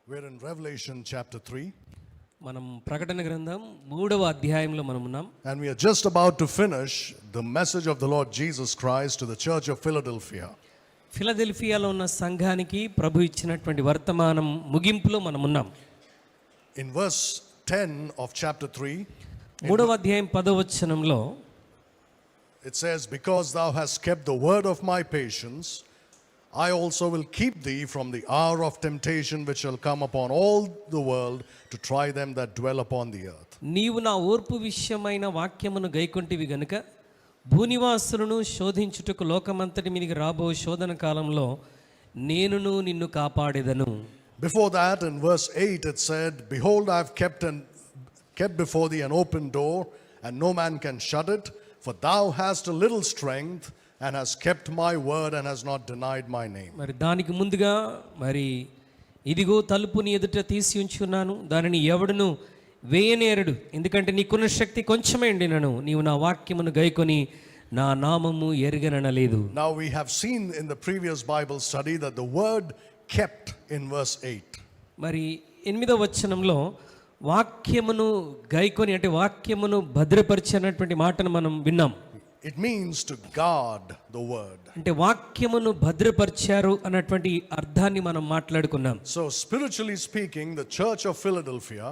We're in Revelation chapter 3. మనం ప్రకటన గ్రంథం 3వ అధ్యాయంలో మనం ఉన్నాం. And we are just about to finish the message of the Lord Jesus Christ to the church of Philadelphia. ఫిలదెల్ఫియాలో ఉన్న సంఘానికి ప్రభు ఇచ్చినటువంటి వర్తమానం ముగింపులో మనం ఉన్నాం. In verse 10 of chapter 3, 3వ అధ్యాయం 10వ వచనంలో it says, "Because thou hast kept the word of my patience, I also will keep thee from the hour of temptation which shall come upon all the world to try them that dwell upon the earth." నీవు నా ఓర్పు విషయమైన వాక్యమును గైకొంటివి గనుక భూనివాసులను శోధించుటకు లోకమంతటి మీదికి రాబో శోధన కాలంలో నేనును నిన్ను కాపాడెదను. Before that, in verse 8, it said, "Behold, I have kept before thee an open door, and no man can shut it, for thou hast a little strength, and hast kept my word, and hast not denied my name." మరి దానికి ముందుగా ఇదిగో తలుపుని ఎదుట తీసి ఉంచున్నాను, దానిని ఎవడును వేయనేరడు, ఎందుకంటే నీకున్న శక్తి కొంచెమే ఉండినను నీవు నా వాక్యమును గైకొని నా నామము ఎరుగననలేదు. Now we have seen in the previous Bible study that the word kept in verse 8. మరి 8వ వచనంలో వాక్యమును గైకొని అంటే వాక్యమును భద్రపరిచినటువంటి మాటను మనం విన్నాం. It means to guard the word. అంటే వాక్యమును భద్రపరిచారు అన్నటువంటి అర్థాన్ని మనం మాట్లాడుకున్నాం. So spiritually speaking, the church of Philadelphia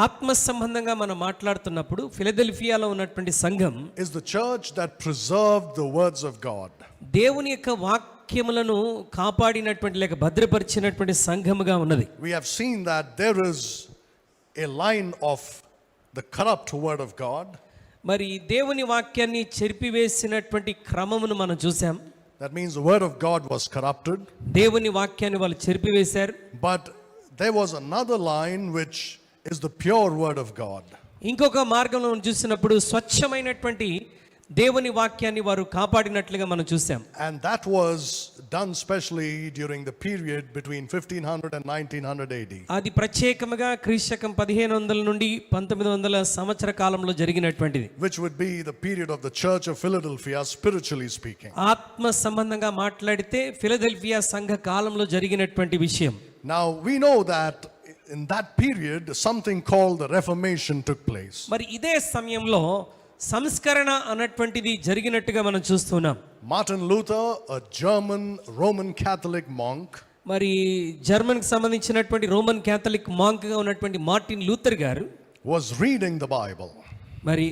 ఆత్మ సంబంధంగా మనం మాట్లాడుతున్నప్పుడు ఫిలదెల్ఫియాలో ఉన్నటువంటి సంఘం is the church that preserved the words of God. దేవుని యొక్క వాక్యములను కాపాడినటువంటి లేక భద్రపరిచినటువంటి సంఘముగా ఉన్నది. We have seen that there is a line of the corrupt word of God. మరి దేవుని వాక్యాన్ని చెరిపివేసినటువంటి క్రమమును మనం చూసాం. That means the word of God was corrupted. దేవుని వాక్యాన్ని వాళ్ళు చెరిపివేశారు. But there was another line which is the pure word of God. ఇంకొక మార్గంలో చూసినప్పుడు స్వచ్ఛమైనటువంటి దేవుని వాక్యాన్ని వారు కాపాడినట్లుగా మనం చూసాం. And that was done specially during the period between 1500 and 1900 AD. అది ప్రత్యేకముగా క్రీస్తకం 1500 నుండి 1900 సంవత్సర కాలంలో జరిగినటువంటిది. Which would be the period of the church of Philadelphia, spiritually speaking. ఆత్మ సంబంధంగా మాట్లాడితే ఫిలదెల్ఫియా సంఘ కాలంలో జరిగినటువంటి విషయం. Now we know that in that period something called the Reformation took place. మరి ఇదే సమయంలో సంస్కరణ అన్నటువంటిది జరిగినట్టుగా మనం చూస్తున్నాం. Martin Luther, a German Roman Catholic monk, మరి జర్మన్ కి సంబంధించినటువంటి రోమన్ క్యాథలిక్ మాంక్ గా ఉన్నటువంటి మార్టిన్ లూథర్ గారు was reading the Bible. మరి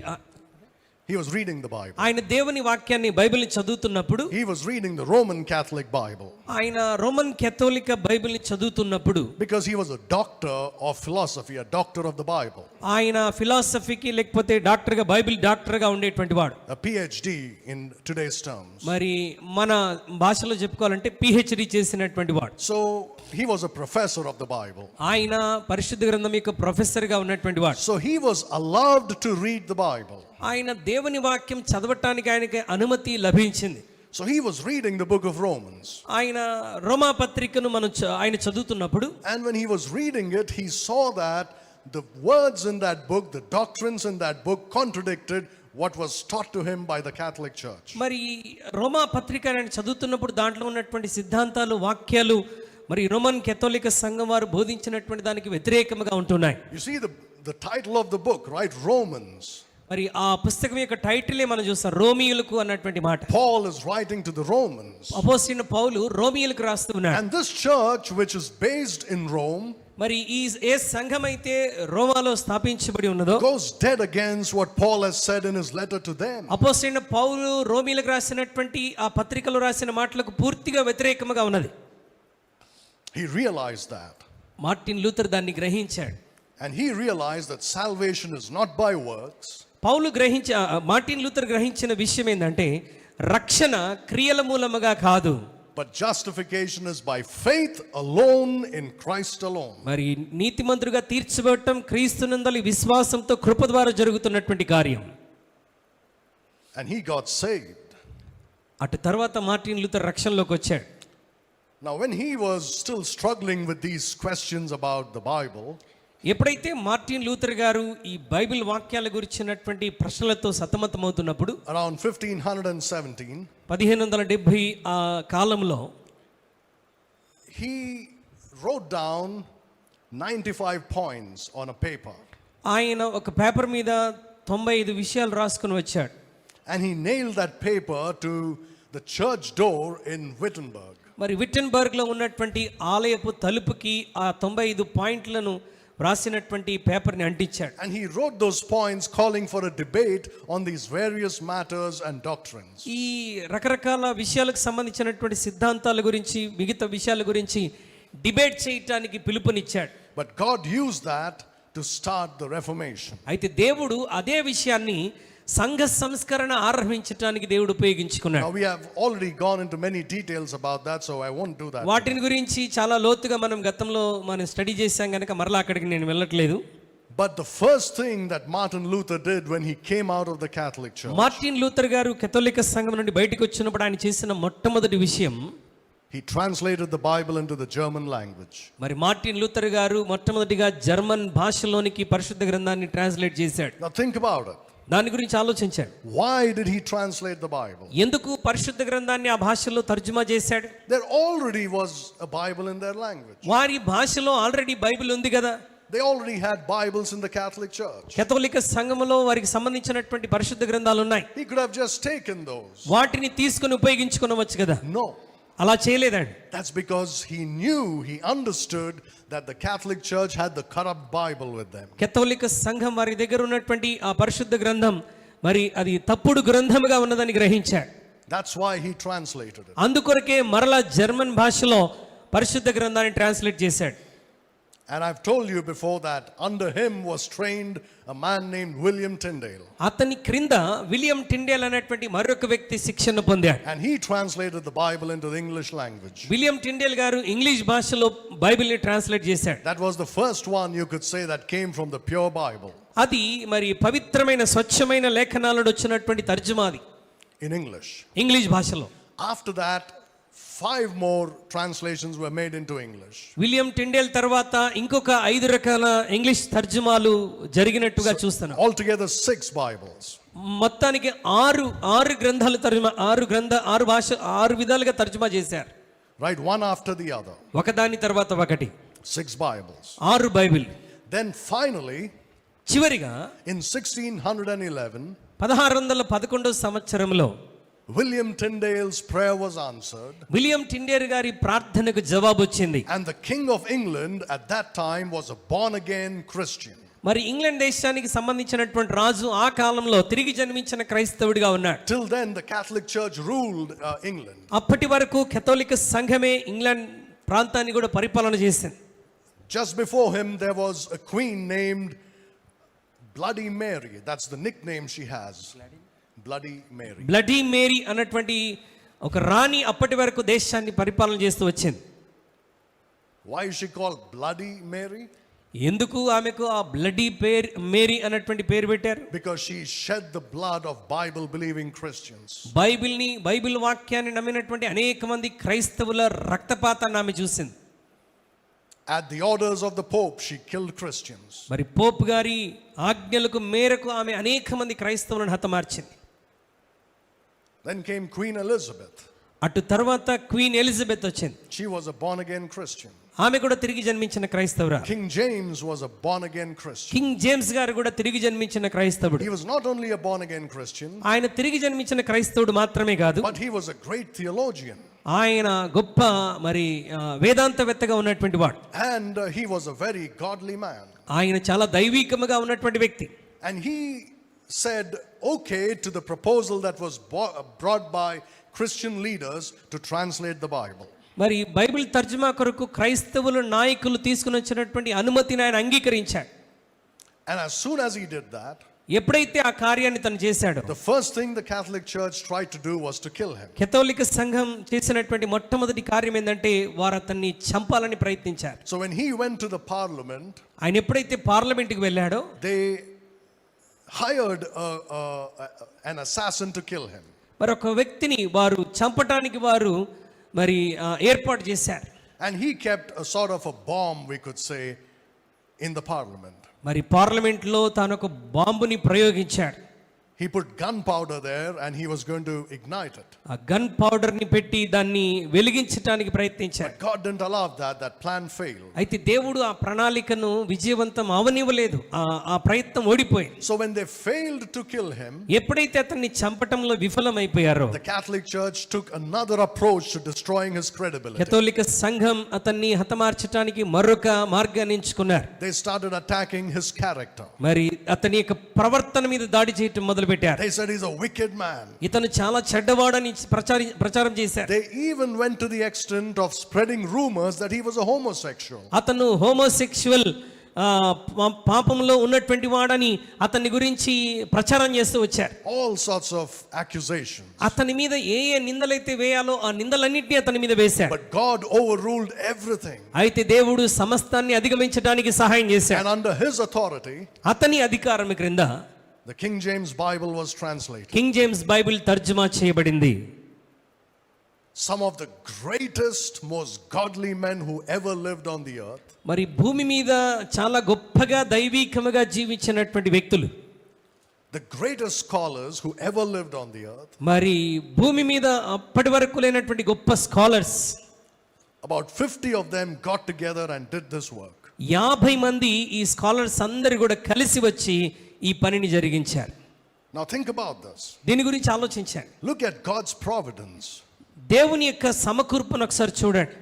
He was reading the Bible. ఆయన దేవుని వాక్యాన్ని బైబిల్ని చదువుతున్నప్పుడు He was reading the Roman Catholic Bible. ఆయన రోమన్ కేథోలిక బైబిల్ని చదువుతున్నప్పుడు Because he was a doctor of philosophy, a doctor of the Bible. ఆయన ఫిలాసఫీకి లేకపోతే డాక్టర్గా బైబిల్ డాక్టర్గా ఉండేటువంటి వాడు. A PhD in today's terms. మరి మన భాషలో చెప్పుకోవాలంటే పిహెచ్డి చేసినటువంటి వాడు. So he was a professor of the Bible. ఆయన పరిశుద్ధ గ్రంథం యొక్క ప్రొఫెసర్గా ఉన్నటువంటి వాడు. So he was allowed to read the Bible. ఆయన దేవుని వాక్యం చదవటానికి ఆయనకి అనుమతి లభించింది. So he was reading the book of Romans. ఆయన రోమా పత్రికను ఆయన చదువుతున్నప్పుడు And when he was reading it, he saw that the words in that book, the doctrines in that book contradicted what was taught to him by the Catholic Church. మరి రోమా పత్రిక ఆయన చదువుతున్నప్పుడు దాంట్లో ఉన్నటువంటి సిద్ధాంతాలు వాక్యాలు మరి రోమన్ కేథోలిక సంఘం వారు బోధించినటువంటి దానికి వ్యతిరేకంగా ఉంటున్నాయి. You see the title of the book, right? Romans. మరి ఆ పుస్తకం యొక్క టైటిలే మనం చూస్తాం, రోమియులకు అన్నటువంటి మాట. Paul is writing to the Romans. అపోస్తలుడైన పౌలు రోమియులకు రాస్తున్నాడు. And this church which is based in Rome, మరి ఏ సంఘం అయితే రోమాలో స్థాపించబడి ఉన్నదో goes dead against what Paul has said in his letter to them. అపోస్తలుడైన పౌలు రోమియులకు రాసినటువంటి ఆ పత్రికలో రాసిన మాటలకు పూర్తిగా వ్యతిరేకంగా ఉన్నది. He realized that. Martin Luther దాన్ని గ్రహించాడు. And he realized that salvation is not by works. Martin Luther గ్రహించిన విషయం ఏంటంటే రక్షణ క్రియల మూలముగా కాదు, but justification is by faith alone in Christ alone. మరి నీతిమంతుడుగా తీర్చబడటం క్రీస్తునందలి విశ్వాసంతో కృప ద్వారా జరుగుతున్నటువంటి కార్యం. And he got saved. అటు తర్వాత మార్టిన్ లూథర్ రక్షణలోకి వచ్చాడు. Now when he was still struggling with these questions about the Bible, ఎప్పుడైతే మార్టిన్ లూథర్ గారు ఈ బైబిల్ వాక్యాల గురించినటువంటి ప్రశ్నలతో సతమతమవుతున్నప్పుడు around 1517 1570 ఆ కాలంలో he wrote down 95 points on a paper. ఆయన ఒక పేపర్ మీద 95 విషయాలు రాసుకుని వచ్చాడు. And he nailed that paper to the church door in Wittenberg. మరి విట్టెన్బర్గ్లో ఉన్నటువంటి ఆలయపు తలుపుకి ఆ 95 పాయింట్లను రాసినటువంటి పేపర్ని అంటించాడు. And he wrote those points calling for a debate on these various matters and doctrines. ఈ రకరకాల విషయాలకు సంబంధించినటువంటి సిద్ధాంతాల గురించి మిగతా విషయాల గురించి డిబేట్ చేయటానికి పిలుపునిచ్చాడు. But God used that to start the Reformation. అయితే దేవుడు అదే విషయాన్ని సంఘ సంస్కరణ ఆరంభించడానికి దేవుడు ఉపయోగించుకున్నాడు. Now we have already gone into many details about that, so I won't do that. వాటిని గురించి చాలా లోతుగా గతంలో మనం స్టడీ చేశాం కనుక మరలా అక్కడికి నేను వెళ్ళట్లేదు. But the first thing that Martin Luther did when he came out of the Catholic Church, Martin Luther గారు కథోలిక సంఘం నుండి బయటకు వచ్చినప్పుడు ఆయన చేసిన మొట్టమొదటి విషయం, he translated the Bible into the German language. మరి మార్టిన్ లూథర్ గారు మొట్టమొదటిగా జర్మన్ భాషలోనికి పరిశుద్ధ గ్రంథాన్ని ట్రాన్స్లేట్ చేశాడు. Now think about it. దాని గురించి ఆలోచించాడు. Why did he translate the Bible? ఎందుకు పరిశుద్ధ గ్రంథాన్ని ఆ భాషలో తర్జుమా చేశాడు? There already was a Bible in their language. వారి భాషలో ఆల్రెడీ బైబిల్ ఉంది కదా. They already had Bibles in the Catholic Church. కథోలిక సంఘములో వారికి సంబంధించినటువంటి పరిశుద్ధ గ్రంథాలు ఉన్నాయి. He could have just taken those. వాటిని తీసుకొని ఉపయోగించుకోవచ్చు కదా. No. అలా చేయలేదండి. That's because he understood that the Catholic Church had the corrupt Bible with them. కథోలిక సంఘం వారి దగ్గర ఉన్నటువంటి ఆ పరిశుద్ధ గ్రంథం మరి అది తప్పుడు గ్రంథముగా ఉన్నదని గ్రహించాడు. That's why he translated it. అందుకొరకే మరలా జర్మన్ భాషలో పరిశుద్ధ గ్రంథాన్ని ట్రాన్స్లేట్ చేశాడు. And I've told you before that under him was trained a man named William Tyndale. అతని క్రింద విలియం టిండేల్ అనేటువంటి మరొక వ్యక్తి శిక్షణ పొందాడు. And he translated the Bible into the English language. William Tyndale గారు ఇంగ్లీష్ భాషలో బైబిల్ని ట్రాన్స్లేట్ చేశాడు. That was the first one you could say that came from the pure Bible. అది మరి పవిత్రమైన స్వచ్ఛమైన లేఖనాలను వచ్చినటువంటి తర్జుమాది in English. ఇంగ్లీష్ భాషలో. After that 5 more translations were made into English. William Tyndale తర్వాత ఇంకొక 5 రకాల ఇంగ్లీష్ తర్జుమాలు జరిగినట్టుగా చూస్తున్నాం. Altogether 6 Bibles. మొత్తానికి 6 గ్రంథాలు తర్జుమా 6 విధాలుగా తర్జుమా చేశారు. Right, one after the other. ఒకదాని తర్వాత ఒకటి 6 Bibles. 6 బైబిల్. Then finally చివరిగా in 1611 1611 సంవత్సరంలో William Tyndale's prayer was answered. William Tyndale గారి ప్రార్థనకు జవాబు వచ్చింది. And the King of England at that time was a born again Christian. మరి ఇంగ్లాండ్ దేశానికి సంబంధించినటువంటి రాజు ఆ కాలంలో తిరిగి జన్మించిన క్రైస్తవుడిగా ఉన్నాడు. Till then the Catholic Church ruled England. అప్పటి వరకు కథోలిక సంఘమే ఇంగ్లాండ్ ప్రాంతాన్ని కూడా పరిపాలన చేసింది. Just before him there was a queen named Bloody Mary. That's the nickname she has. Bloody Mary. Bloody Mary అన్నటువంటి ఒక రాణి అప్పటి వరకు దేశాన్ని పరిపాలన చేస్తూ వచ్చింది. Why is she called Bloody Mary? ఎందుకు ఆమెకు ఆ బ్లడీ మేరీ అన్నటువంటి పేరు పెట్టారు? Because she shed the blood of Bible believing Christians. Bible వాక్యాన్ని నమ్మినటువంటి అనేక మంది క్రైస్తవుల రక్తపాతాన్ని ఆమె చూసింది. At the orders of the Pope she killed Christians. మరి పోప్ గారి ఆజ్ఞలకు మేరకు ఆమె అనేక మంది క్రైస్తవులను హతమార్చింది. Then came Queen Elizabeth. అటు తర్వాత క్వీన్ ఎలిజబెత్ వచ్చింది. She was a born again Christian. ఆమె కూడా తిరిగి జన్మించిన క్రైస్తవురాలు. King James was a born again Christian. King James గారు కూడా తిరిగి జన్మించిన క్రైస్తవుడు. He was not only a born again Christian, ఆయన తిరిగి జన్మించిన క్రైస్తవుడు మాత్రమే కాదు, but he was a great theologian. ఆయన గొప్ప మరి వేదాంతవేత్తగా ఉన్నటువంటి వాడు. And he was a very godly man. ఆయన చాలా దైవీకముగా ఉన్నటువంటి వ్యక్తి. And he said okay to the proposal that was brought by Christian leaders to translate the Bible. మరి బైబిల్ తర్జుమా కొరకు క్రైస్తవుల నాయకులు తీసుకుని వచ్చినటువంటి అనుమతిని ఆయన అంగీకరించాడు. And as soon as he did that, ఎప్పుడైతే ఆ కార్యాన్ని తను చేశాడో, the first thing the Catholic Church tried to do was to kill him. కథోలిక సంఘం చేసినటువంటి మొట్టమొదటి కార్యం ఏంటంటే వారు అతన్ని చంపాలని ప్రయత్నించారు. So when he went to the parliament, ఆయన ఎప్పుడైతే పార్లమెంట్కి వెళ్ళాడో, they hired an assassin to kill him. మరి ఒక వ్యక్తిని వారు చంపటానికి వారు మరి ఏర్పాటు చేశారు. And he kept a sort of a bomb, we could say, in the parliament. మరి పార్లమెంట్లో తాను ఒక బాంబుని ప్రయోగించాడు. He put gunpowder there and he was going to ignite it. ఆ గన్ పౌడర్ ని పెట్టి దాన్ని వెలిగించడానికి ప్రయత్నించారు. God didn't allow that. That plan failed. అయితే దేవుడు ఆ ప్రణాళికను విజయవంతం అవనివ్వలేదు. ఆ ప్రయత్నం ఓడిపోయింది. So when they failed to kill him, ఎప్పుడైతే అతన్ని చంపటంలో విఫలమైపోయారో the Catholic Church took another approach to destroying his credibility. కథోలిక సంఘం అతన్ని హతమార్చడానికి మరొక మార్గాన్ని ఎంచుకున్నారు. They started attacking his character. మరి అతని యొక్క ప్రవర్తన మీద దాడి చేయటం మొదలుపెట్టారు. They said he's a wicked man. ఇతను చాలా చెడ్డవాడని ప్రచారం చేశారు. They even went to the extent of spreading rumors that he was a homosexual. అతను హోమోసెక్షువల్ పాపంలో ఉన్నటువంటి వాడని అతని గురించి ప్రచారం చేస్తూ వచ్చారు. All sorts of accusations. అతని మీద ఏ నిందలైతే వేయాలో ఆ నిందలన్నింటినీ అతని మీద వేశారు. But God overruled everything. అయితే దేవుడు సమస్తాన్ని అధిగమించడానికి సహాయం చేశాడు. And under his authority, అతని అధికారం క్రింద the King James Bible was translated. King James Bible తర్జుమా చేయబడింది. Some of the greatest, most godly men who ever lived on the earth, మరి భూమి మీద చాలా గొప్పగా దైవీకముగా జీవించినటువంటి వ్యక్తులు, the greatest scholars who ever lived on the earth, మరి భూమి మీద అప్పటి వరకు లేనటువంటి గొప్ప scholars, about 50 of them got together and did this work. 50 మంది ఈ స్కాలర్స్ అందరు కూడా కలిసి వచ్చి ఈ పనిని జరిగించారు. Now think about this. దీని గురించి ఆలోచించండి. Look at God's providence. దేవుని యొక్క సమకూర్పును ఒకసారి చూడండి.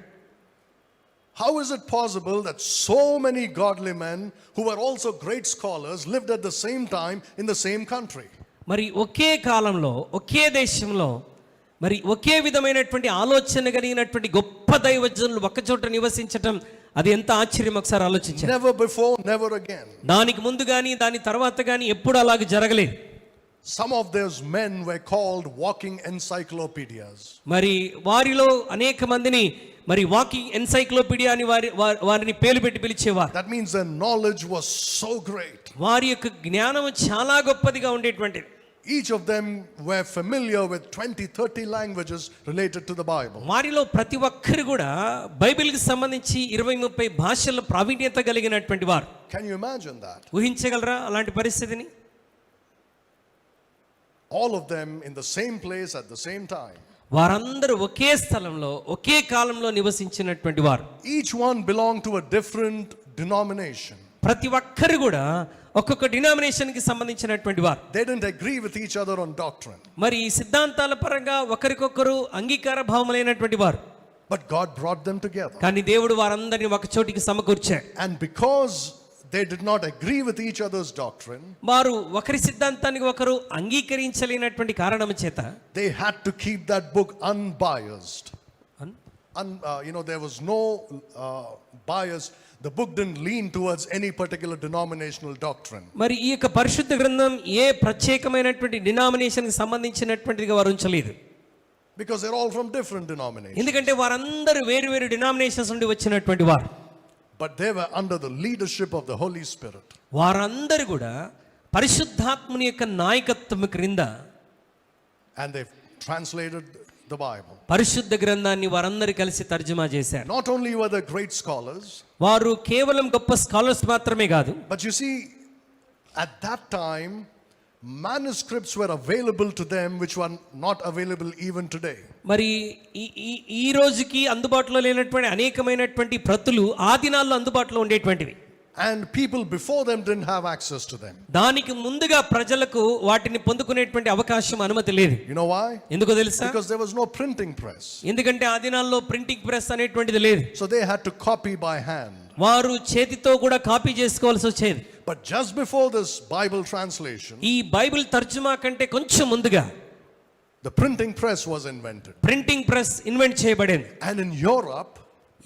How is it possible that so many godly men who were also great scholars lived at the same time in the same country? మరి ఒకే కాలంలో ఒకే దేశంలో మరి ఒకే విధమైనటువంటి ఆలోచన కలిగినటువంటి గొప్ప దైవజనులు ఒక్కచోట నివసించటం అది ఎంత ఆశ్చర్యం ఒకసారి ఆలోచించండి. Never before, never again. దానికి ముందు కానీ దాని తర్వాత కానీ ఎప్పుడు అలాగ జరగలేదు. Some of those men were called walking encyclopedias. మరి వారిలో అనేక మందిని మరి వాకింగ్ ఎన్సైక్లోపీడియా అని వారిని పేరు పెట్టి పిలిచేవారు. That means their knowledge was so great. వారి యొక్క జ్ఞానం చాలా గొప్పదిగా ఉండేటువంటిది. Each of them were familiar with 20-30 languages related to the Bible. వారిలో ప్రతి ఒక్కరు కూడా బైబిల్కి సంబంధించి 20-30 భాషల ప్రావీణ్యత కలిగినటువంటి వారు. Can you imagine that? ఊహించగలరా అలాంటి పరిస్థితిని? All of them in the same place at the same time. వారందరూ ఒకే స్థలంలో ఒకే కాలంలో నివసించినటువంటి వారు. Each one belonged to a different denomination. ప్రతి ఒక్కరు కూడా ఒక్కొక్క డినామినేషన్ కి సంబంధించినటువంటి వారు. They didn't agree with each other on doctrine. మరి సిద్ధాంతాల పరంగా ఒకరికొకరు అంగీకార భావములైనటువంటి వారు. But God brought them together. కానీ దేవుడు వారందరిని ఒక చోటికి సమకూర్చాడు. And because they did not agree with each other's doctrine, వారు ఒకరి సిద్ధాంతానికి ఒకరు అంగీకరించలేనటువంటి కారణం చేత they had to keep that book unbiased. There was no bias. The book didn't lean towards any particular denominational doctrine. మరి ఈ యొక్క పరిశుద్ధ గ్రంథం ఏ ప్రత్యేకమైనటువంటి డినామినేషన్ కి సంబంధించినటువంటిదిగా వారు ఉంచలేదు. Because they're all from different denominations. ఎందుకంటే వారందరూ వేరు డినామినేషన్స్ నుండి వచ్చినటువంటి వారు. But they were under the leadership of the Holy Spirit. వారందరూ కూడా పరిశుద్ధాత్ముని యొక్క నాయకత్వం క్రింద And they translated the Bible. పరిశుద్ధ గ్రంథాన్ని వారందరూ కలిసి తర్జుమా చేశారు. Not only were they great scholars, వారు కేవలం గొప్ప స్కాలర్స్ మాత్రమే కాదు. but you see, at that time, manuscripts were available to them which were not available even today. మరి ఈ రోజుకి అందుబాటులో లేనటువంటి అనేకమైనటువంటి ప్రతులు ఆ దినాల్లో అందుబాటులో ఉండేటువంటివి. And people before them didn't have access to them. దానికి ముందుగా ప్రజలకు వాటిని పొందుకునేటువంటి అవకాశం అనుమతి లేదు. You know why? ఎందుకో తెలుసా? Because there was no printing press. ఎందుకంటే ఆ దినాల్లో ప్రింటింగ్ ప్రెస్ అనేటువంటిది లేదు. So they had to copy by hand. వారు చేతితో కూడా కాపీ చేసుకోవాల్సి వచ్చేది. But just before this Bible translation, ఈ బైబిల్ తర్జుమా కంటే కొంచెం ముందుగా the printing press was invented. Printing press invent చేయబడింది. And in Europe,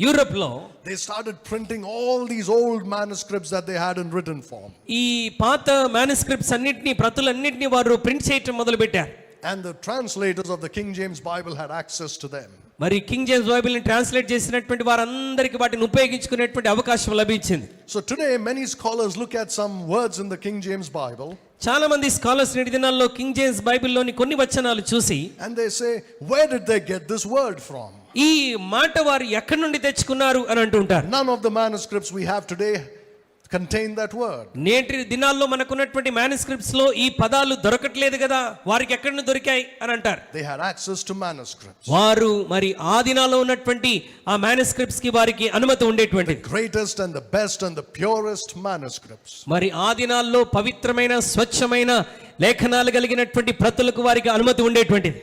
యూరప్ లో they started printing all these old manuscripts that they had in written form. ఈ పాత manuscripts అన్నిటిని ప్రతులన్నిటిని వారు ప్రింట్ చేయటం మొదలు పెట్టారు. And the translators of the King James Bible had access to them. మరి king James Bible ని ట్రాన్స్లేట్ చేసినటువంటి వారందరికీ వాటిని ఉపయోగించుకునేటువంటి అవకాశం లభించింది. So today many scholars look at some words in the King James Bible. చాలా మంది స్కాలర్స్ నేటి దినాల్లో కింగ్ జేమ్స్ బైబిల్లోని కొన్ని వచనాలు చూసి And they say, where did they get this word from? ఈ మాట వారు ఎక్కడి నుండి తెచ్చుకున్నారు అని అంటుంటారు. None of the manuscripts we have today contain that word. నేటి దినాల్లో మనకున్నటువంటి manuscripts లో ఈ పదాలు దొరకట్లేదు కదా, వారికి ఎక్కడి నుండి దొరికాయి అని అంటారు. They had access to manuscripts. వారు మరి ఆ దినాల్లో ఉన్నటువంటి ఆ manuscripts కి వారికి అనుమతి ఉండేటువంటిది. Greatest and the best and the purest manuscripts. మరి ఆ దినాల్లో పవిత్రమైన స్వచ్ఛమైన లేఖనాలు కలిగినటువంటి ప్రతులకు వారికి అనుమతి ఉండేటువంటిది.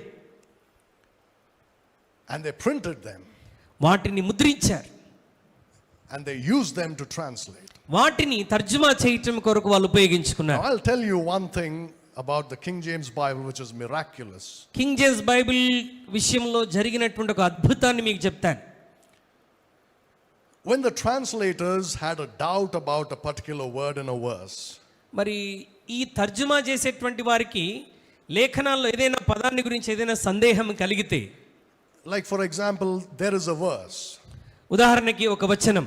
And they printed them. వాటిని ముద్రించారు. And they used them to translate. వాటిని తర్జుమా చేయటం కొరకు వాళ్ళు Now ఉపయోగించుకున్నారు. I'll tell you one thing about the King James Bible which is miraculous. King James Bible విషయంలో జరిగినటువంటి ఒక అద్భుతాన్ని మీకు చెప్తాను. When the translators had a doubt about a particular word in a verse, మరి ఈ తర్జుమా చేసేటువంటి వారికి లేఖనాల్లో ఏదైనా పదాన్ని గురించి ఏదైనా సందేహం కలిగితే, like for example, there is a verse, ఉదాహరణకి ఒక వచనం,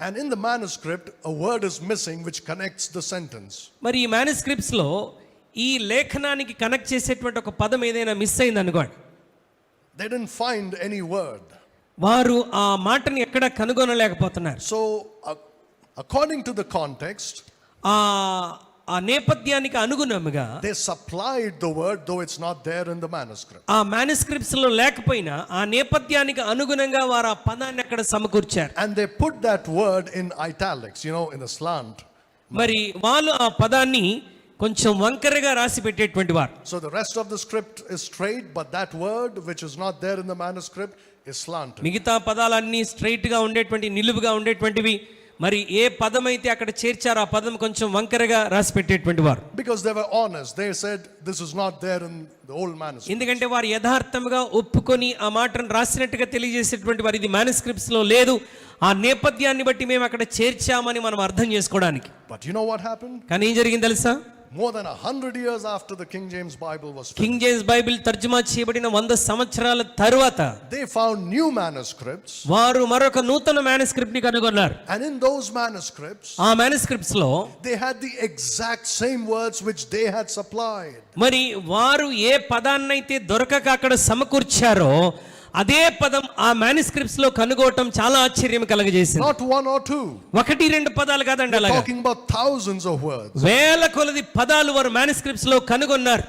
and in the manuscript a word is missing which connects the sentence. మరి ఈ manuscripts లో ఈ లేఖనానికి కనెక్ట్ చేసేటువంటి ఒక పదం ఏదైనా మిస్ అయింది అనుకోండి, They didn't find any word. వారు ఆ మాటని ఎక్కడ కనుగొనలేకపోతున్నారు. So according to the context, ఆ నేపథ్యానికి అనుగుణంగా they supplied the word though it's not there in the manuscript. ఆ manuscripts లో లేకపోయినా ఆ నేపథ్యానికి అనుగుణంగా వారు ఆ పదాన్ని అక్కడ సమకూర్చారు. And they put that word in italics, in a slant. మరి వాళ్ళు ఆ పదాన్ని కొంచెం వంకరగా రాసి పెట్టేటువంటి వారు. So the rest of the script is straight, but that word which is not there in the manuscript is slanted. మిగతా పదాలన్నీ స్ట్రైట్ గా ఉండేటువంటి నిలువుగా ఉండేటువంటివి. మరి ఏ పదం అయితే అక్కడ చేర్చారో ఆ పదం కొంచెం వంకరగా రాసి పెట్టేటువంటి వారు. Because they were honest, they said this is not there in the old manuscript. ఎందుకంటే వారు యథార్థంగా ఒప్పుకొని ఆ మాటను రాసినట్టుగా తెలియజేసేటువంటి వారు ఇది manuscripts లో లేదు, ఆ నేపథ్యాన్ని బట్టి మేము అక్కడ చేర్చామని మనం అర్థం చేసుకోవడానికి. But you know what happened? కానీ ఏం జరిగింది తెలుసా? More than 100 years after the King James Bible was finished, king James Bible తర్జుమా చేయబడిన 100 సంవత్సరాల తరువాత they found new manuscripts. వారు మరొక నూతన manuscript ని కనుగొన్నారు. And in those manuscripts, ఆ manuscripts లో they had the exact same words which they had supplied. మరి వారు ఏ పదాన్నైతే దొరకక అక్కడ సమకూర్చారో అదే పదం ఆ manuscripts లో కనుగొనడం చాలా ఆశ్చర్యం కలగజేసింది. Not one or two. ఒకటి రెండు పదాలు కాదండి, అలాగా Talking about thousands of words. వేల కొలది పదాలు వారు manuscripts లో కనుగొన్నారు.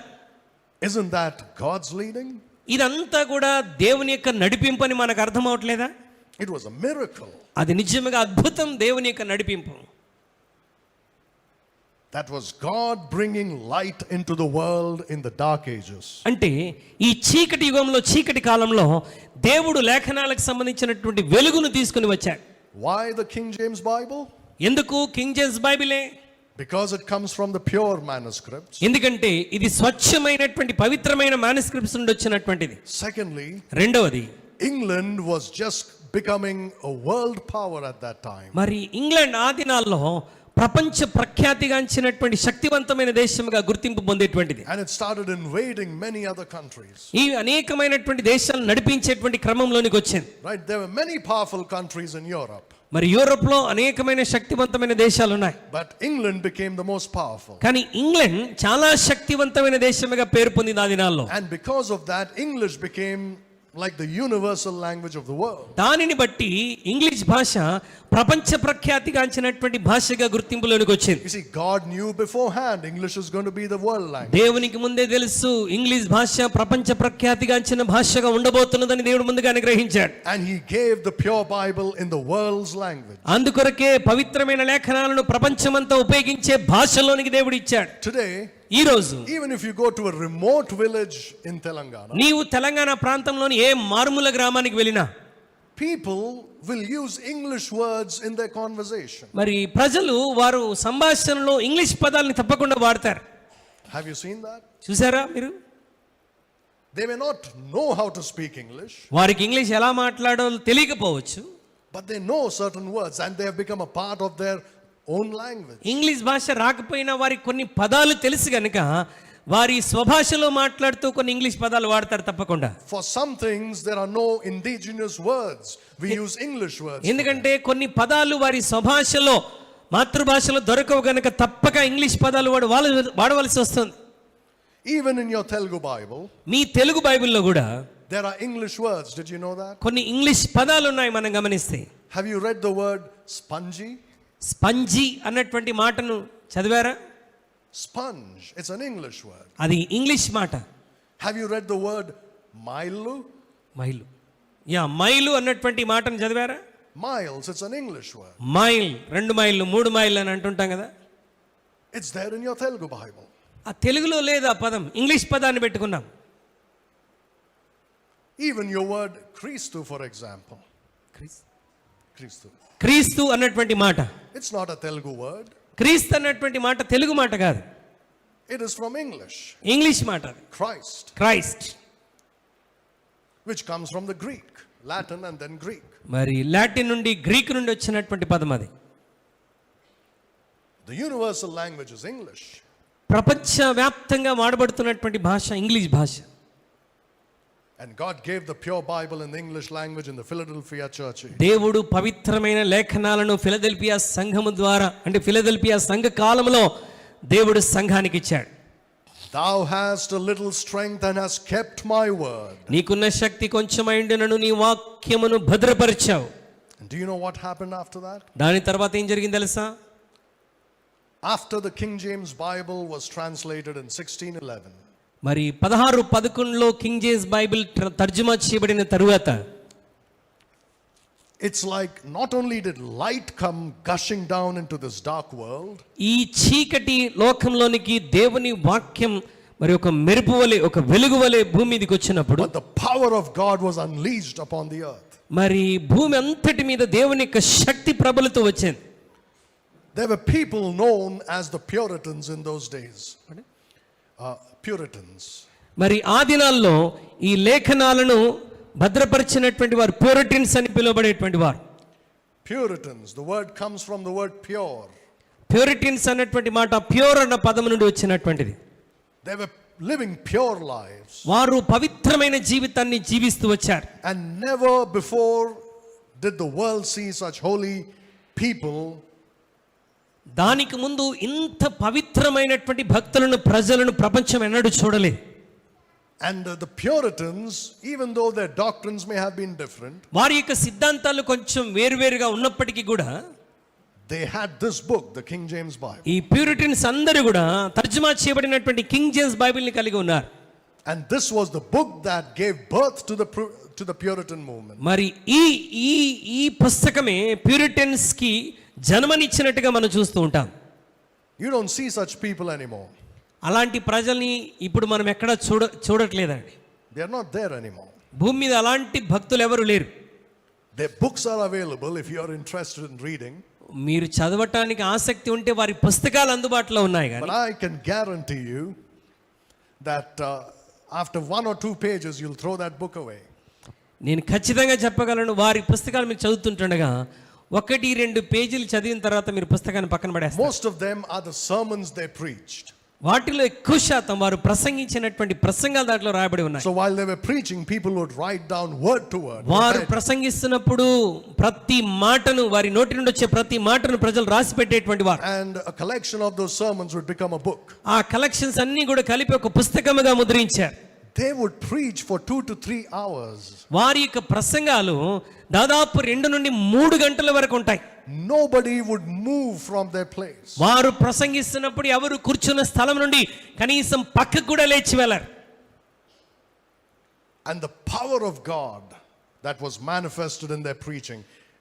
Isn't that God's leading? ఇదంతా కూడా దేవుని యొక్క నడిపింపు అని మనకు అర్థం అవట్లేదా? It was a miracle. అది నిజంగా అద్భుతం, దేవుని యొక్క నడిపింపు. That was God bringing light into the world in the dark ages. అంటే ఈ చీకటి యుగంలో చీకటి కాలంలో దేవుడు లేఖనాలకు సంబంధించినటువంటి వెలుగును తీసుకుని వచ్చాడు. Why the King James Bible? ఎందుకు కింగ్ జేమ్స్ బైబిలే? Because it comes from the pure manuscripts. ఎందుకంటే ఇది స్వచ్ఛమైనటువంటి పవిత్రమైన manuscripts నుండి వచ్చినటువంటిది. Secondly, రెండవది, England was just becoming a world power at that time. మరి ఇంగ్లాండ్ ఆ దినాల్లో ప్రపంచ ప్రఖ్యాతిగాంచినటువంటి శక్తివంతమైన దేశంగా గుర్తింపు పొందేటువంటిది. And it started invading many other countries. ఈ అనేకమైనటువంటి దేశాలను నడిపించేటువంటి క్రమంలోనికి వచ్చింది. Right? There were many powerful countries in Europe. మరి యూరోప్ లో అనేకమైన శక్తివంతమైన దేశాలు ఉన్నాయి. But England became the most powerful. కానీ ఇంగ్లాండ్ చాలా శక్తివంతమైన దేశంగా పేరు పొందింది ఆ దినాల్లో. And because of that, English became like the universal language of the world. దానిని బట్టి ఇంగ్లీష్ భాష ప్రపంచ ప్రఖ్యాతిగాంచినటువంటి భాషగా గుర్తింపులోనికి వచ్చింది. You see, God knew beforehand English is going to be the world language. దేవునికి ముందే తెలుసు ఇంగ్లీష్ భాష ప్రపంచ ప్రఖ్యాతిగాంచిన భాషగా ఉండబోతున్నదని దేవుడు ముందుగానే గ్రహించాడు. And he gave the pure Bible in the world's language. అందుకొరకే పవిత్రమైన లేఖనాలను ప్రపంచమంతా ఉపయోగించే భాషలోనికి దేవుడు ఇచ్చాడు. Today, ఈ రోజు even if you go to a remote village in Telangana, నీవు తెలంగాణ ప్రాంతంలోని ఏ మారుమూల గ్రామానికి వెళ్ళినా people will use English words in their conversation. మరి ప్రజలు వారు సంభాషణలో ఇంగ్లీష్ పదాలని తప్పకుండా వాడతారు. Have you seen that? చూసారా మీరు? They may not know how to speak English, వారికి ఇంగ్లీష్ ఎలా మాట్లాడాలో తెలియకపోవచ్చు, but they know certain words and they have become a part of their own language. English భాష రాకపోయినా వారికి కొన్ని పదాలు తెలుసు గనుక వారి స్వభాషలో మాట్లాడుతూ కొన్ని ఇంగ్లీష్ పదాలు వాడతారు తప్పకుండా. For some things there are no indigenous words. We use English words. ఎందుకంటే కొన్ని పదాలు వారి స్వభాషలో మాతృభాషలో దొరకవు గనుక తప్పక ఇంగ్లీష్ పదాలు వాడవలసి వస్తుంది. Even in your Telugu Bible, మీ తెలుగు బైబిల్లో కూడా there are English words. Did you know that? కొన్ని ఇంగ్లీష్ పదాలు ఉన్నాయి మనం గమనిస్తే. Have you read the word spongy? స్పంజి అన్నటువంటి మాటను చదివారా? Sponge. It's an English word. అది ఇంగ్లీష్ మాట. Have you read the word mile? మైలు. మైలు అన్నటువంటి మాటను చదివారా? Miles. It's an English word. Mile, 2 మైళ్ళు 3 మైళ్ళు అని అంటుంటాం కదా. It's there in your Telugu Bible. ఆ తెలుగులో లేదు ఆ పదం, ఇంగ్లీష్ పదాన్ని పెట్టుకున్నాం. Even your word Christu, for example. Christu. క్రీస్తు అన్నటువంటి మాట, It's not a Telugu word. క్రీస్తు అన్నటువంటి మాట తెలుగు మాట కాదు, It is from English. English మాట. Christ, Christ, which comes from the Greek, Latin and then Greek. మరి లాటిన్ నుండి గ్రీక్ నుండి వచ్చినటువంటి పదం అది. The universal language is English. ప్రపంచవ్యాప్తంగా వాడబడుతున్నటువంటి భాష ఇంగ్లీష్ భాష. And God gave the pure Bible in the English language in the Philadelphia church. దేవుడు పవిత్రమైన లేఖనాలను ఫిలదెల్ఫియా సంఘము ద్వారా, అంటే ఫిలదెల్ఫియా సంఘ కాలంలో దేవుడు సంఘానికి ఇచ్చాడు. Thou hast a little strength and hast kept my word. నీకున్న శక్తి కొంచెమైండునను నీ వాక్యమును భద్రపరిచావు. And do you know what happened after that? దాని తర్వాత ఏం జరిగింది తెలుసా? After the King James Bible was translated in 1611. మరి 1611లో కింగ్ జేమ్స్ బైబిల్ తర్జుమా చేయబడిన తరువాత, it's like not only did light come gushing down into this dark world, ఈ చీకటి లోకంలోనికి దేవుని వాక్యం మరి ఒక మెరుపు వలె, ఒక వెలుగు వలె భూమి మీదకి వచ్చినప్పుడు, but the power of God was unleashed upon the earth. మరి భూమి అంతటి మీద దేవుని యొక్క శక్తి ప్రబలుతూ వచ్చింది. There were people known as the Puritans in those days. Puritans. మరి ఆ దినాల్లో ఈ లేఖనాలను భద్రపరిచినటువంటి వారు ప్యూరిటన్స్ అని పిలువబడేటువంటి వారు. Puritans, the word comes from the word pure. Puritans అన్నటువంటి మాట ప్యూర్ అన్న పదం నుండి వచ్చినటువంటిది. They were living pure lives. వారు పవిత్రమైన జీవితాన్ని జీవిస్తూ వచ్చారు. And never before did the world see such holy people. దానికి ముందు ఇంత పవిత్రమైనటువంటి భక్తులను, ప్రజలను ప్రపంచం ఎన్నడూ చూడలేదు. And the Puritans, even though their doctrines may have been different, వారి యొక్క సిద్ధాంతాలు కొంచెం వేరువేరుగా ఉన్నప్పటికీ కూడా, they had this book, the King James Bible. ఈ ప్యూరిటన్స్ అందరూ కూడా తర్జుమా చేయబడినటువంటి కింగ్ జేమ్స్ బైబిల్ని కలిగి ఉన్నారు. And this was the book that gave birth to the Puritan movement. మరి ఈ ఈ ఈ పుస్తకమే ప్యూరిటన్స్ కి జన్మనిచ్చినట్టుగా మనం చూస్తూ ఉంటాం. You don't see such people anymore. అలాంటి ప్రజల్ని ఇప్పుడు మనం ఎక్కడ చూడట్లేదండి. They are not there anymore. భూమి మీద అలాంటి భక్తులు ఎవరు లేరు. Their books are available if you are interested in reading. మీరు చదవటానికి ఆసక్తి ఉంటే వారి పుస్తకాలు అందుబాటులో ఉన్నాయి. But I can guarantee you that after 1 or 2 pages you'll throw that book away. నేను ఖచ్చితంగా చెప్పగలను, వారి పుస్తకాలు మీరు చదువుతుంటుండగా 1-2 పేజీలు చదివిన తర్వాత మీరు పుస్తకాన్ని పక్కన పడేస్తారు. Most of them are the sermons they preached. వాటిలో ఎక్కువ శాతం వారు ప్రసంగించినటువంటి ప్రసంగాలు దాంట్లో రాయబడి ఉన్నాయి. So while they were preaching, people would write down word to word. వారు ప్రసంగిస్తున్నప్పుడు ప్రతి మాటను, వారి నోటి నుండి వచ్చే ప్రతి మాటను ప్రజలు రాసి పెట్టేటువంటి వారు. And a collection of those sermons would become a book. ఆ కలెక్షన్స్ అన్ని కూడా కలిపి ఒక పుస్తకముగా ముద్రించారు. They would preach for 2 to 3 hours. వారి యొక్క ప్రసంగాలు దాదాపు 2 నుండి 3 గంటల వరకు ఉంటాయి. Nobody would move from their place. వారు ప్రసంగిస్తున్నప్పుడు ఎవరు కూర్చున్న స్థలం నుండి కనీసం పక్కకు కూడా లేచి వెళ్ళారు. And the power of God that was manifested in their preaching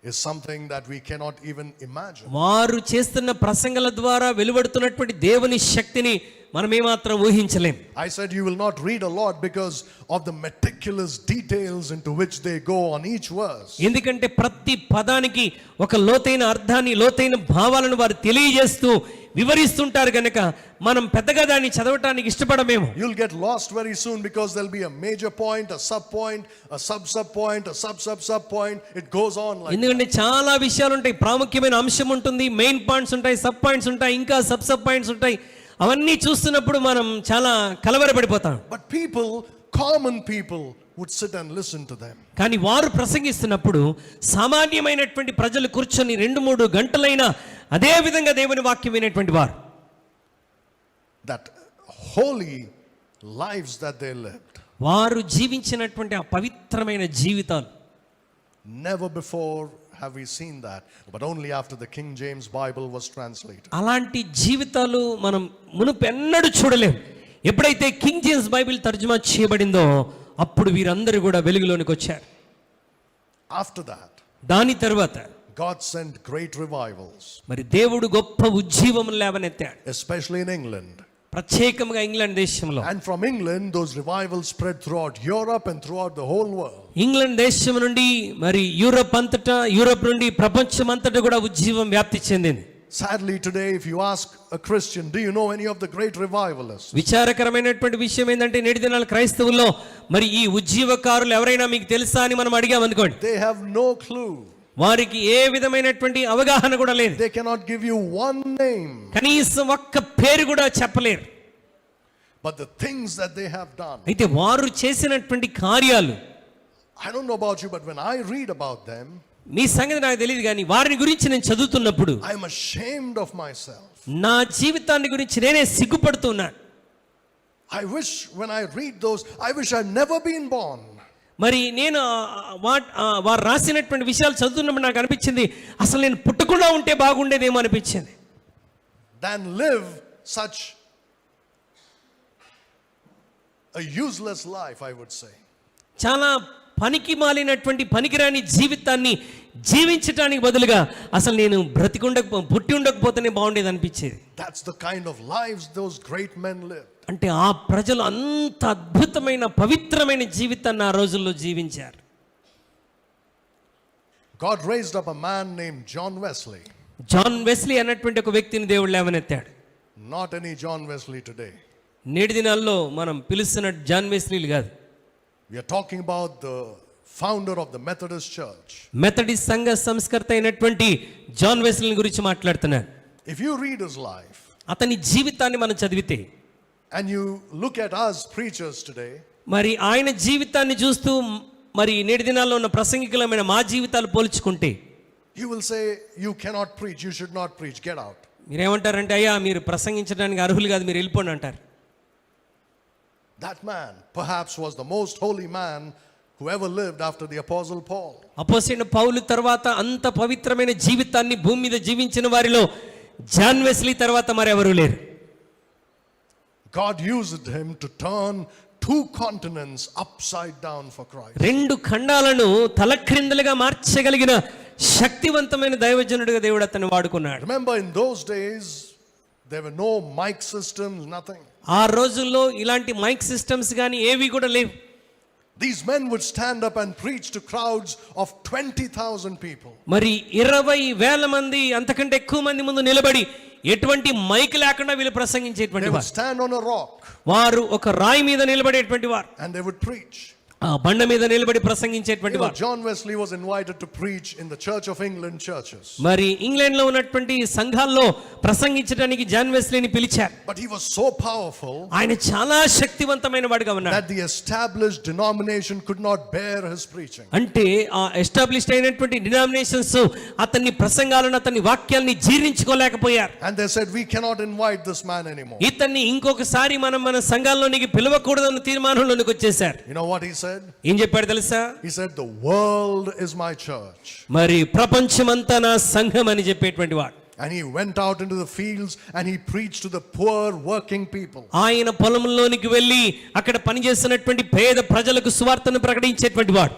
is something that we cannot even imagine. వారు చేస్తున్న ప్రసంగాల ద్వారా వెలువడుతున్నటువంటి దేవుని శక్తిని మనం ఏమాత్రం ఊహించలేం. I said you will not read a lot because of the meticulous details into which they go on each verse. ఎందుకంటే ప్రతి పదానికి ఒక లోతైన అర్థాన్ని, లోతైన భావాలను వారు తెలియజేస్తూ వివరిస్తుంటారు కనుక మనం పెద్దగా దాన్ని చదవటానికి ఇష్టపడమేమో. You'll get lost very soon because there'll be a major point, a sub point, a sub point, a sub point. It goes on like ఎందుకంటే చాలా విషయాలు ఉంటాయి, ప్రాముఖ్యమైన అంశం ఉంటుంది, మెయిన్ పాయింట్స్ ఉంటాయి, సబ్ పాయింట్స్ ఉంటాయి, ఇంకా సబ్ పాయింట్స్ ఉంటాయి. అవన్నీ చూస్తున్నప్పుడు మనం చాలా కలవరపడిపోతాం. But people, common people would sit and listen to them. కానీ వారు ప్రసంగిస్తున్నప్పుడు సామాన్యమైనటువంటి ప్రజలు కూర్చొని 2-3 గంటలైనా అదే విధంగా దేవుని వాక్యం వినేటువంటి వారు. That holy lives that they lived. వారు జీవించినటువంటి ఆ పవిత్రమైన జీవితాలు Never before have we seen that, but only after the King James Bible was translated. అలాంటి జీవితాలు మనం మునుపెన్నడూ చూడలేం. ఎప్పుడైతే కింగ్ జేమ్స్ బైబిల్ తర్జుమా చేయబడిందో అప్పుడు వీరందరూ కూడా వెలుగులోనికి వచ్చారు. After that, దాని తర్వాత God sent great revivals, మరి దేవుడు గొప్ప ఉజ్జీవం లేవనెత్తాడు, especially in England. ప్రత్యేకంగా ఇంగ్లాండ్ దేశంలో. And from England, those revivals spread throughout Europe and throughout the whole world. England దేశం నుండి మరి యూరోప్ అంతటా, యూరోప్ నుండి ప్రపంచం అంతటా కూడా ఉజ్జీవం వ్యాప్తి చెందింది. Sadly today, if you ask a Christian, do you know any of the great revivalists? విచారకరమైనటువంటి విషయం ఏంటంటే నేటి దినాల క్రైస్తవుల్లో మరి ఈ ఉజ్జీవకారులు ఎవరైనా మీకు తెలుసా అని మనం అడిగామనుకోండి, They have no clue. వారికి ఏ విధమైనటువంటి అవగాహన కూడా లేదు. They cannot give you one name. కనీసం ఒక్క పేరు కూడా చెప్పలేరు. But the things that they have done, అయితే వారు చేసినటువంటి కార్యాలు, I don't know about you, but when I read about them, మీ సంగతి నాకు తెలియదు కానీ వారిని గురించి నేను చదువుతున్నప్పుడు I am ashamed of myself. నా జీవితాన్ని గురించి నేనే సిగ్గుపడుతున్నాను. I wish when I read those, I wish I'd never been born. మరి నేను వారు రాసినటువంటి విషయాలు చదువుతున్నప్పుడు నాకు అనిపించింది అసలు నేను పుట్టకుండా ఉంటే బాగుండేదేమో అనిపించింది. Than live such a useless life, I would say. చాలా పనికి మాలినటువంటి పనికిరాని జీవితాన్ని జీవించడానికి బదులుగా అసలు నేను పుట్టి ఉండకపోతేనే బాగుండేది అనిపించేది. That's the kind of lives those great men lived. అంటే ఆ ప్రజలు అంత అద్భుతమైన పవిత్రమైన జీవితాన్ని ఆ రోజుల్లో జీవించారు. God raised up a man named John Wesley. John Wesley అన్నటువంటి ఒక వ్యక్తిని దేవుడు లేవనెత్తాడు. Not any John Wesley today. నేటి దినాల్లో మనం పిలుస్తున్న జాన్ వెస్లీలు కాదు. We are talking about the founder of the Methodist Church. Methodist సంఘ సంస్కర్త అయినటువంటి జాన్ వెస్లీని గురించి మాట్లాడుతున్నాను. If you read his life, అతని జీవితాన్ని మనం చదివితే, and you look at us preachers today, మరి ఆయన జీవితాన్ని చూస్తూ మరి నేటి దినాల్లో ఉన్న ప్రసంగికులమైన మా జీవితాలు పోల్చుకుంటే, you will say, you cannot preach, you should not preach, get out. మీరేమంటారంటే అయ్యా మీరు ప్రసంగించడానికి అర్హులు కాదు, మీరు వెళ్ళిపోండి అంటారు. That man perhaps was the most holy man who ever lived after the Apostle Paul. అపోస్తలుడైన పౌలు తర్వాత అంత పవిత్రమైన జీవితాన్ని భూమి మీద జీవించిన వారిలో జాన్ వెస్లీ తర్వాత మరెవరూ లేరు. God used him to turn 2 continents upside down for Christ. 2 ఖండాలను తలక్రిందులుగా మార్చగలిగిన శక్తివంతమైన దైవజనుడిగా దేవుడు అతన్ని వాడుకున్నాడు. Remember, in those days there were no mic systems, nothing. ఆ రోజుల్లో ఇలాంటి మైక్ సిస్టమ్స్ కానీ ఏవి కూడా లేవు. These men would stand up and preach to crowds of 20,000 people. మరి 20,000 మంది అంతకంటే ఎక్కువ మంది ముందు నిలబడి ఎటువంటి మైక్ లేకుండా వీళ్ళు ప్రసంగించేటువంటి They would వారు. stand on a rock వారు ఒక రాయి మీద నిలబడేటువంటి వారు, and they would preach. ఆ బండ మీద నిలబడి ప్రసంగించేటువంటి వారు. John Wesley was invited to preach in the Church of England churches. మరి ఇంగ్లాండ్ లో ఉన్నటువంటి సంఘాల్లో ప్రసంగించడానికి జాన్ వెస్లీని పిలిచారు. But he was so powerful ఆయన చాలా శక్తివంతమైన వాడుగా ఉన్నాడు. that the established denomination could not bear his preaching. అంటే ఆ ఎస్టాబ్లిష్డ్ అయినటువంటి డినామినేషన్స్ అతని ప్రసంగాలను, అతని వాక్యాల్ని జీర్ణించుకోలేకపోయారు. And they said, we cannot invite this man anymore. ఇతన్ని ఇంకొకసారి మన సంఘాల్లోనికి పిలవకూడదన్న తీర్మానంలోనికి వచ్చేసారు. You know what he said? ఏం చెప్పాడు తెలుసా? He said, the world is my church. మరి ప్రపంచమంతా నా సంఘం అని చెప్పేటువంటి వాడు. And he went out into the fields and he preached to the poor working people. ఆయన పొలంలోనికి వెళ్ళి అక్కడ పనిచేస్తున్నటువంటి పేద ప్రజలకు సువార్తను ప్రకటించేటువంటి వాడు.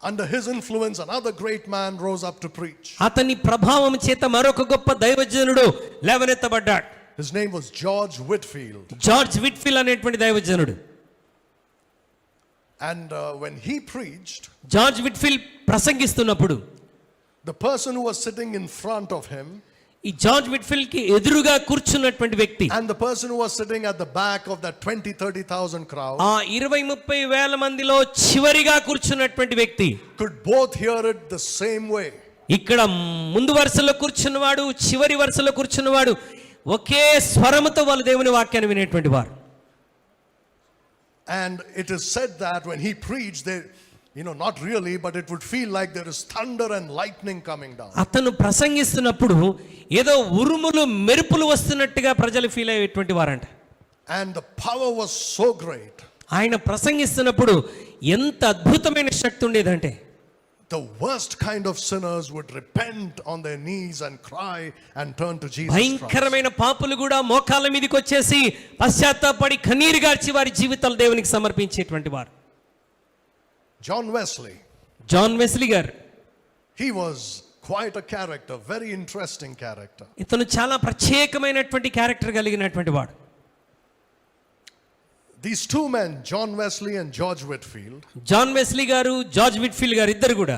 Under his influence, another great man rose up to preach. అతని ప్రభావం చేత మరొక గొప్ప దైవజనుడు లేవనెత్తబడ్డాడు. His name was George Whitefield. George Whitefield అనేటువంటి దైవజనుడు. And when he preached, George Whitefield ప్రసంగిస్తున్నప్పుడు the person who was sitting in front of him ఈ జార్జ్ విట్ఫీల్డ్ కి ఎదురుగా కూర్చున్నటువంటి వ్యక్తి and the person who was sitting at the back of that 20,000-30,000 crowd ఆ 20,000-30,000 మందిలో చివరిగా కూర్చున్నటువంటి వ్యక్తి could both hear it the same way. ఇక్కడ ముందు వరుసలో కూర్చున్నవాడు, చివరి వరుసలో కూర్చున్నవాడు ఒకే స్వరముతో వాళ్ళ దేవుని వాక్యాన్ని వినేటువంటి వారు. And it is said that when he preached, they, not really, but it would feel like there is thunder and lightning coming down. అతను ప్రసంగిస్తున్నప్పుడు ఏదో ఉరుములు మెరుపులు వస్తున్నట్టుగా ప్రజలు ఫీల్ అయ్యేటువంటి వారంట. And the power was so great. ఆయన ప్రసంగిస్తున్నప్పుడు ఎంత అద్భుతమైన శక్తి ఉండేదంటే the worst kind of sinners would repent on their knees and cry and turn to Jesus Christ. భయంకరమైన పాపులు కూడా మోకాళ్ళ మీదకి వచ్చేసి పశ్చాత్తాపడి కన్నీరు గార్చి వారి జీవితాలు దేవునికి సమర్పించేటువంటి వారు. John Wesley గారు, he was quite a character, very interesting character. ఇతను చాలా ప్రత్యేకమైనటువంటి క్యారెక్టర్ కలిగినటువంటి వాడు. These two men, John Wesley and George Whitefield, John Wesley గారు, జార్జ్ విట్ఫీల్డ్ గారు ఇద్దరు కూడా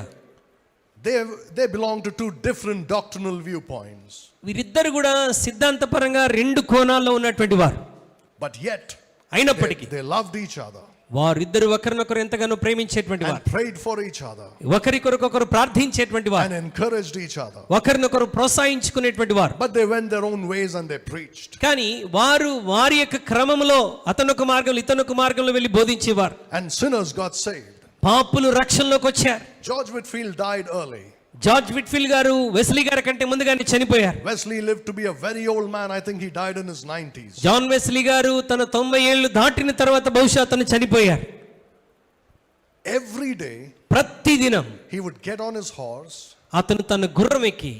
they belong to two different doctrinal viewpoints. వీరిద్దరు కూడా సిద్ధాంతపరంగా రెండు కోణాల్లో ఉన్నటువంటి వారు. But yet అయినప్పటికీ they loved each other వారిద్దరు ఒకరినొకరు ఎంతగానో ప్రేమించేటువంటి వారు, and prayed for each other ఒకరికొరకొకరు ప్రార్థించేటువంటి వారు, and encouraged each other. ఒకరినొకరు ప్రోత్సహించుకునేటువంటి వారు. But they went their own ways and they preached. కానీ వారు వారి యొక్క క్రమంలో అతనొక మార్గంలో ఇతనొక మార్గంలో వెళ్ళి బోధించేవారు. And sinners got saved. పాపులు రక్షణలోకి వచ్చారు. George Whitefield died early. George Whitefield గారు వెస్లీ గారి కంటే ముందుగానే చనిపోయారు. Wesley lived to be a very old man. I think he died in his 90s. John Wesley గారు తన 90 ఏళ్లు దాటిన తర్వాత బహుశా అతను చనిపోయారు. Every day ప్రతిదినం he would get on his horse, అతను తన గుర్రం ఎక్కి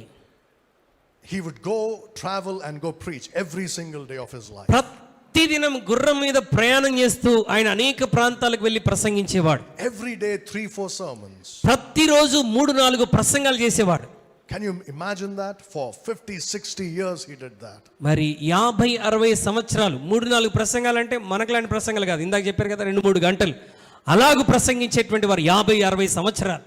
he would go travel and go preach every single day of his life. ప్రతిదినం గుర్రం మీద ప్రయాణం చేస్తూ ఆయన అనేక ప్రాంతాలకు వెళ్ళి ప్రసంగించేవాడు. Every day 3-4 sermons. ప్రతిరోజు 3-4 ప్రసంగాలు చేసేవాడు. Can you imagine that? For 50-60 years he did that. మరి 50-60 సంవత్సరాలు 3-4 ప్రసంగాలు అంటే మనకులాంటి ప్రసంగాలు కాదు. ఇందాక చెప్పారు కదా 2-3 గంటలు అలాగూ ప్రసంగించేటువంటి వారు 50-60 సంవత్సరాలు.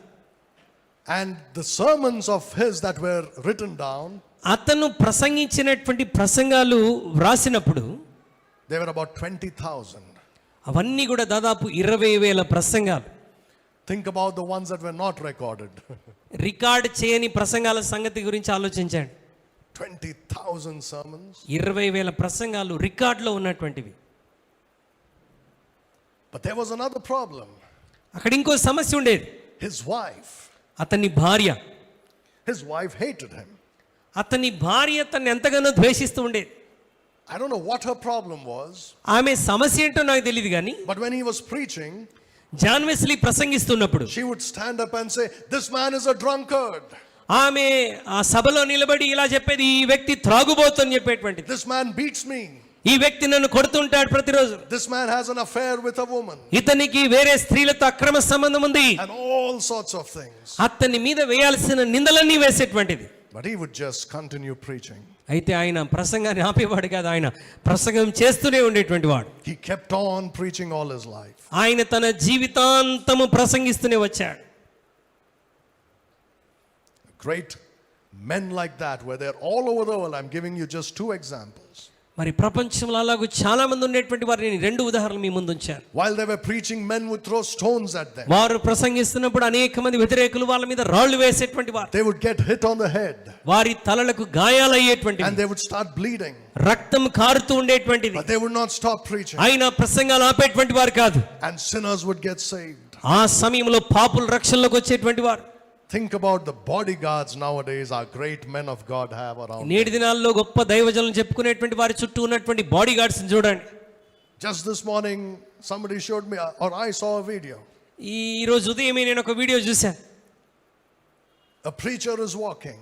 And the sermons of his that were written down, అతను ప్రసంగించినటువంటి ప్రసంగాలు వ్రాసినప్పుడు they were about 20,000. అవన్నీ కూడా దాదాపు 20,000 ప్రసంగాలు. Think about the ones that were not recorded. Record చేయని ప్రసంగాల సంగతి గురించి ఆలోచించండి. 20,000 sermons. 20,000 ప్రసంగాలు రికార్డులో ఉన్నటువంటివి. But there was another problem. అక్కడ ఇంకో సమస్య ఉండేది. His wife. అతని భార్య. His wife hated him. అతని భార్య తనని ఎంతగానో ద్వేషిస్తూ ఉండేది. I don't know what her problem was. ఆమె సమస్య ఏంటో నాకు తెలియదు కానీ But when he was preaching, John Wesley ప్రసంగిస్తున్నప్పుడు she would stand up and say, "This man is a drunkard. ఆమె ఆ సభలో నిలబడి ఇలా చెప్పేది, ఈ వ్యక్తి త్రాగుబోతు అని చెప్పేటువంటిది. This man beats me. ఈ వ్యక్తి నన్ను కొడుతుంటాడు ప్రతిరోజు. This man has an affair with a woman." ఇతనికి వేరే స్త్రీలతో అక్రమ సంబంధం ఉంది. And all sorts of things. అతని మీద వేయాల్సిన నిందలన్నీ వేసేటువంటిది. But he would just continue preaching. అయితే ఆయన ప్రసంగాన్ని ఆపేవాడు కాదు. ఆయన ప్రసంగం చేస్తూనే ఉండేటువంటి వాడు. He kept on preaching all his life. ఆయన తన జీవితాంతము ప్రసంగిస్తూనే వచ్చాడు. Great men like that were there all over the world. I'm giving you just 2 examples. మరి ప్రపంచంలో అలాగూ చాలా మంది ఉండేటువంటి వారిని నేను 2 ఉదాహరణలు మీ ముందు ఉంచాను. While they were preaching, men would throw stones at them. వారు ప్రసంగిస్తున్నప్పుడు అనేక మంది వ్యతిరేకులు వాళ్ళ మీద రాళ్లు వేసేటువంటి వారు. They would get hit on the head. వారి తలలకు గాయాలయ్యేటువంటివి. And they would start bleeding. రక్తం కారుతూ ఉండేటువంటిది. But they would not stop preaching. ఆయన ప్రసంగాలు ఆపేటువంటి వారు కాదు. And sinners would get saved. ఆ సమయంలో పాపులు రక్షణలోకి వచ్చేటువంటి వారు. Think about the bodyguards nowadays our great men of God have around. నేటి దినాల్లో గొప్ప దైవజనులు చెప్పుకునేటువంటి వారి చుట్టూ ఉన్నటువంటి బాడీ గార్డ్స్ చూడండి. Just this morning somebody showed me, or I saw a video. ఈ రోజు ఉదయం నేను ఒక వీడియో చూశాను. A preacher is walking.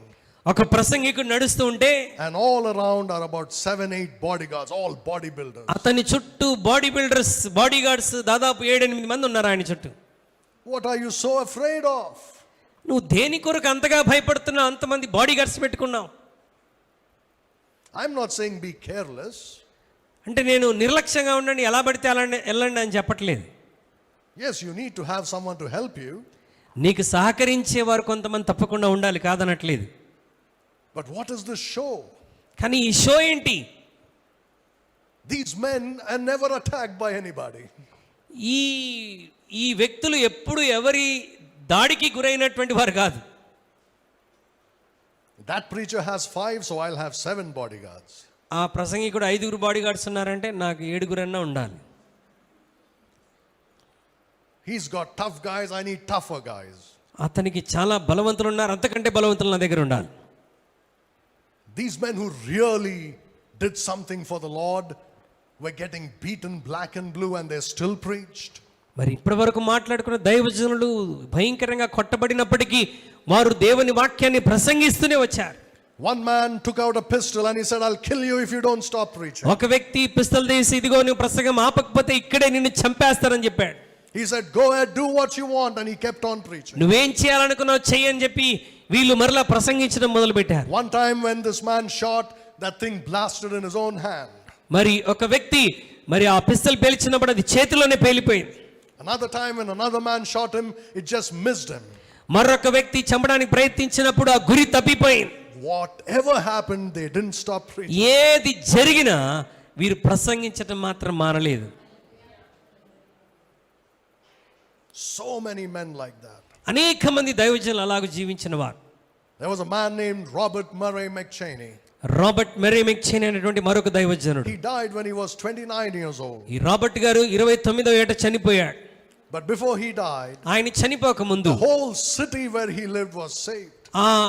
ఒక ప్రసంగికుడు నడుస్తూ ఉంటే And all around are about 7-8 bodyguards, all bodybuilders. అతని చుట్టూ బాడీ బిల్డర్స్, బాడీ గార్డ్స్ దాదాపు 7-8 మంది ఉన్నారు ఆయన చుట్టూ. What are you so afraid of? నువ్వు దేని కొరకు అంతగా భయపడుతున్నావు? అంతమంది బాడీ గార్డ్స్ పెట్టుకున్నావు. I'm not saying be careless. అంటే నేను నిర్లక్ష్యంగా ఉండండి, ఎలా పడితే అలా వెళ్ళండి అని చెప్పట్లేదు. Yes, you need to have someone to help you. నీకు సహకరించేవారు కొంతమంది తప్పకుండా ఉండాలి, కాదనట్లేదు. But what is this show? కానీ ఈ షో ఏంటి? These men are never attacked by anybody. ఈ వ్యక్తులు ఎప్పుడు ఎవరి దాడికి గురైనటువంటి వారు కాదు. That preacher has 5, so I'll have 7 bodyguards. ఆ ప్రసంగికుడు 5 బాడీ గార్డ్స్ ఉన్నారంటే నాకు 7 ఉండాలి. He's got tough guys, I need tougher guys. అతనికి చాలా బలవంతులు ఉన్నారు, అంతకంటే బలవంతులు నా దగ్గర ఉండాలి. These men who really did something for the Lord were getting beaten black and blue and they still preached. మరి ఇప్పటి వరకు మాట్లాడుకున్న దైవజనులు భయంకరంగా కొట్టబడినప్పటికీ వారు దేవుని వాక్యాన్ని ప్రసంగిస్తూనే వచ్చారు. One man took out a pistol and he said, I'll kill you if you don't stop preaching. ఒక వ్యక్తి పిస్తల్ తీసి ఇదిగో నువ్వు ప్రసంగం ఆపకపోతే ఇక్కడే నిన్ను చంపేస్తానని చెప్పాడు. He said, go ahead, do what you want, and he kept on preaching. నువ్వేం చేయాలనుకున్నావు చెయ్యని చెప్పి వీళ్ళు మరలా ప్రసంగించడం మొదలుపెట్టారు. One time when this man shot, that thing blasted in his own hand. మరి ఒక వ్యక్తి మరి ఆ పిస్తల్ పేల్చినప్పుడు అది చేతిలోనే పేలిపోయింది. Another time when another man shot him, it just missed him. మరొక వ్యక్తి చంపడానికి ప్రయత్నించినప్పుడు ఆ గురి తప్పిపోయింది. Whatever happened, they didn't stop preaching. ఏది జరిగినా వీరు ప్రసంగించడం మాత్రం మానలేదు. So many men like that. అనేక మంది దైవజనులు అలాగ జీవించిన వారు. There was a man named Robert Murray McChaney. Robert Murray McChaney అనేటువంటి మరొక దైవజనుడు. He died when he was 29 years old. ఈ రాబర్ట్ గారు 29వ ఏట చనిపోయాడు. But before he died, ఆయన చనిపోక ముందు the whole city where he lived was saved.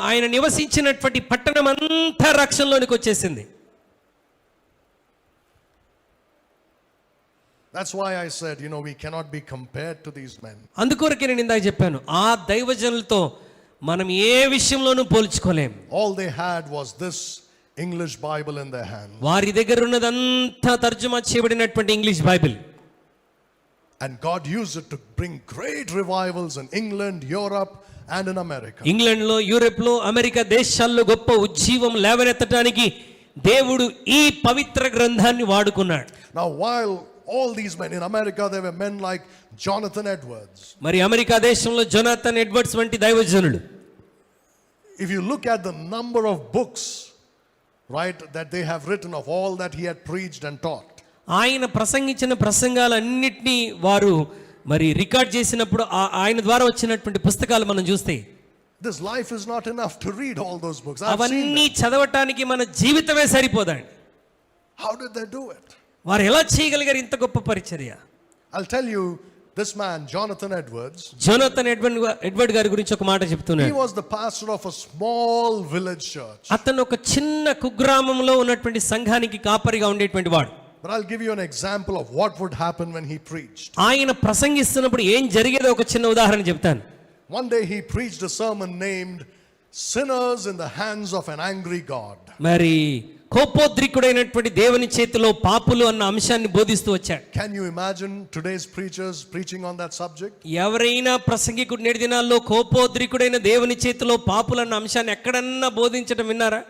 ఆయన నివసించినటువంటి పట్టణం అంతా రక్షణలోనికి వచ్చేసింది. That's why I said, we cannot be compared to these men. అందుకొరకే నేను ఇందాక చెప్పాను, ఆ దైవజనులతో మనం ఏ విషయంలోనూ పోల్చుకోలేం. All they had was this English Bible in their hand. వారి దగ్గర ఉన్నదంతా తర్జుమా చేయబడినటువంటి English Bible. And God used it to bring great revivals in England, Europe, and in America. ఇంగ్లాండ్లో, యూరోప్లో, అమెరికా దేశాల్లో గొప్ప ఉజ్జీవం లేవనెత్తడానికి దేవుడు ఈ పవిత్ర గ్రంథాన్ని వాడుకున్నాడు. Now while all these men in America, there were men like Jonathan Edwards. మరి అమెరికా దేశంలో జొనాథన్ ఎడ్వర్డ్స్ వంటి దైవజనులు. If you look at the number of books, right, that they have written of all that he had preached and taught. ఆయన ప్రసంగించిన ప్రసంగాలన్నిటినీ వారు మరి record చేసినప్పుడు ఆయన ద్వారా వచ్చినటువంటి పుస్తకాలు మనం చూస్తే This life is not enough to read all those books. I've seen అవన్నీ them. చదవటానికి మన జీవితమే సరిపోదండి. How did they do it? వారు ఎలా చేయగలిగారు ఇంత గొప్ప పరిచర్య? I'll tell you, this man, Jonathan Edwards, Jonathan Edward గారి గురించి ఒక మాట he చెప్తున్నాడు. was the pastor of a small village church. అతను ఒక చిన్న కుగ్రామంలో ఉన్నటువంటి సంఘానికి కాపరిగా ఉండేటువంటి వాడు. But I'll give you an example of what would happen when he preached. ఆయన ప్రసంగిస్తున్నప్పుడు ఏం జరిగేదో ఒక చిన్న ఉదాహరణ చెప్తాను. One day he preached a sermon named Sinners in the Hands of an Angry God. మరి కోపోద్రికుడైనటువంటి దేవుని చేతిలో పాపులు అన్న అంశాన్ని బోధిస్తూ వచ్చాడు. Can you imagine today's preachers preaching on that subject? ఎవరైనా ప్రసంగికుడు నేటి దినాల్లో కోపోద్రికుడైన దేవుని చేతిలో పాపులు అన్న అంశాన్ని ఎక్కడన్నా బోధించడం విన్నారా?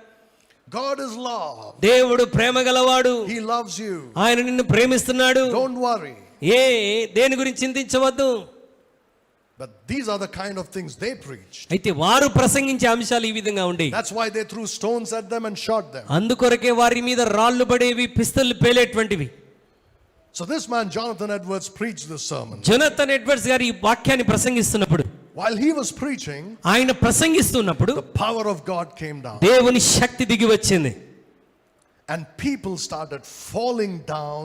God is love. దేవుడు ప్రేమ గలవాడు. He loves you. ఆయన నిన్ను ప్రేమిస్తున్నాడు. Don't worry. దేని గురించి చింతించవద్దు. But these are the kind of things they preached. అయితే వారు ప్రసంగించే అంశాలు ఈ విధంగా ఉండేవి. That's why they threw stones at them and shot them. అందుకొరకే వారి మీద రాళ్ళు పడేవి, పిస్తళ్ళు పేలేటువంటివి. So this man Jonathan Edwards preached this sermon. Jonathan Edwards గారు ఈ వాక్యాన్ని ప్రసంగిస్తున్నప్పుడు, While he was preaching, ఆయన ప్రసంగిస్తున్నప్పుడు the power of God came down. దేవుని శక్తి దిగి వచ్చింది. And people started falling down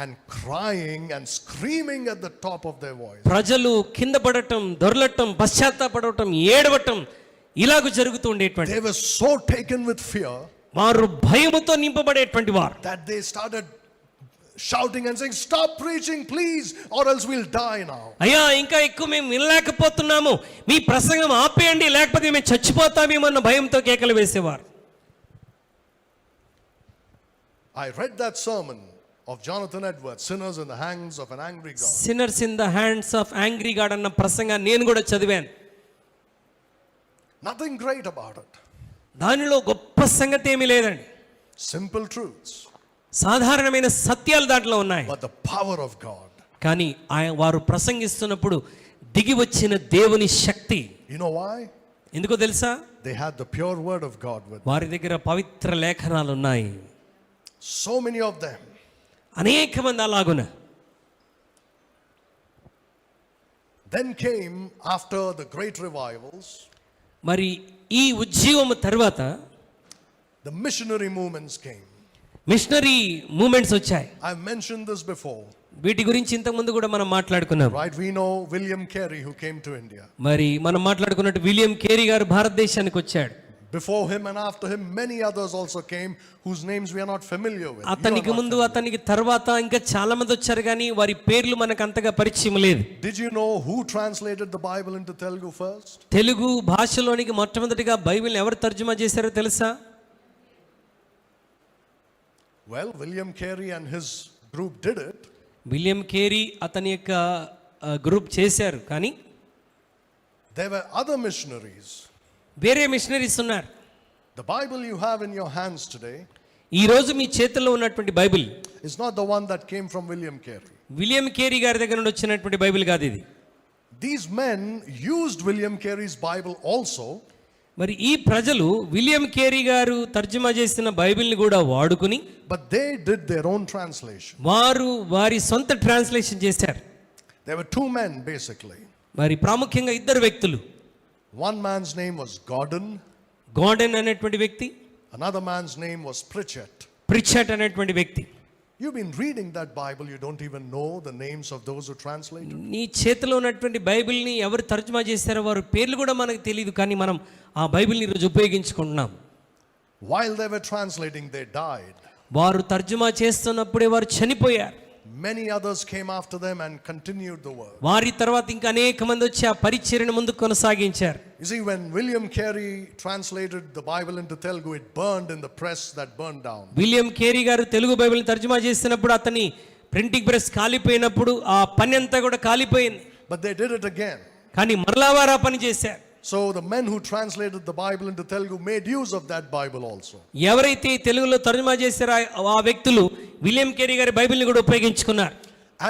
and crying and screaming at the top of their voice. ప్రజలు కింద పడటం, దొర్లటం, పశ్చాత్తాపడటం, ఏడవటం ఇలాగ జరుగుతూ ఉండేటువంటి. They were so taken with fear వారు భయముతో నింపబడేటువంటి వారు that they started shouting and saying, stop preaching please, or else we'll die now. అయ్యా ఇంకా ఎక్కువ మేము వినలేకపోతున్నాము, మీ ప్రసంగం ఆపేయండి లేకపోతే మేము చచ్చిపోతామేమో అన్న భయంతో కేకలు వేసేవారు. I read that sermon of Jonathan Edwards, Sinners in the Hands of an Angry God. Sinners in the hands of angry God అన్న ప్రసంగాన్ని నేను కూడా చదివాను. Nothing great about it. దానిలో గొప్ప సంగతి ఏమీ లేదండి. Simple truths. సాధారణమైన సత్యాలు దాంట్లో ఉన్నాయి. But the power of God. కానీ వారు ప్రసంగిస్తున్నప్పుడు దిగి వచ్చిన దేవుని శక్తి. You know why? ఎందుకో తెలుసా? They had the pure word of God with them. వారి దగ్గర పవిత్ర లేఖనాలు ఉన్నాయి. So many of them. అనేక మంది అలాగున. Then came, after the great revivals, మరి ఈ ఉజ్జీవము తర్వాత the missionary movements came. Missionary movements వచ్చాయి. I've mentioned this before. వీటి గురించి ఇంతకుముందు కూడా మనం మాట్లాడుకున్నాం. Right, we know William Carey who came to India. మరి మనం మాట్లాడుకున్నట్టు విలియం కేరీ గారు భారతదేశానికి వచ్చాడు. Before him and after him, many others also came whose names we are not familiar with. అతనికి ముందు అతనికి తర్వాత ఇంకా చాలా మంది వచ్చారు కానీ వారి పేర్లు మనకు అంతగా పరిచయం లేదు. Did you know who translated the Bible into Telugu first? Telugu భాషలోనికి మొట్టమొదటిగా బైబిల్ని ఎవరు తర్జుమా చేశారో తెలుసా? Well, William Carey and his group did it. William Carey అతని యొక్క గ్రూప్ చేశారు, కానీ There were other missionaries. వేరే మిషనరీస్ ఉన్నారు. The Bible you have in your hands today ఈ రోజు మీ చేతుల్లో ఉన్నటువంటి Bible is not the one that came from William Carey. William Carey గారి దగ్గర నుండి వచ్చినటువంటి బైబిల్ కాదు ఇది. These men used William Carey's Bible also, మరి ఈ ప్రజలు విలియం కేరీ గారు తర్జుమా చేసిన బైబిల్ని కూడా వాడుకుని but they did their own translation. వారు వారి సొంత ట్రాన్స్లేషన్ చేశారు. There were two men basically. మరి ప్రాముఖ్యంగా ఇద్దరు వ్యక్తులు. One man's name was Gordon, garden అనేటువంటి వ్యక్తి, another man's name was Pritchett. ప్రిచర్ట్ అనేటువంటి వ్యక్తి. You've been reading that Bible, you don't even know the names of those who translated. నీ చేతిలో ఉన్నటువంటి బైబిల్ని ఎవరు తర్జుమా చేశారో వారి పేర్లు కూడా మనకు తెలియదు, కానీ మనం ఆ బైబిల్ని ఈరోజు ఉపయోగించుకుంటున్నాం. While they were translating, they died. వారు తర్జుమా చేస్తున్నప్పుడే వారు చనిపోయారు. Many others came after them and continued the work. వారి తర్వాత ఇంకా అనేక మంది వచ్చి ఆ పరిచర్యను ముందుకు కొనసాగించారు. You see, when William Carey translated the Bible into Telugu, it burned in the press that burned down. William Carey గారు తెలుగు బైబిల్ని తర్జుమా చేసినప్పుడు అతని ప్రింటింగ్ ప్రెస్ కాలిపోయినప్పుడు ఆ పని అంతా కూడా కాలిపోయింది. But they did it again. కానీ మరలా వారు ఆ పని చేశారు. So the men who translated the Bible into Telugu made use of that Bible also. ఎవరైతే తెలుగులో తర్జుమా చేశారో ఆ వ్యక్తులు విలియం కేరీ గారి బైబిల్ని కూడా ఉపయోగించుకున్నారు.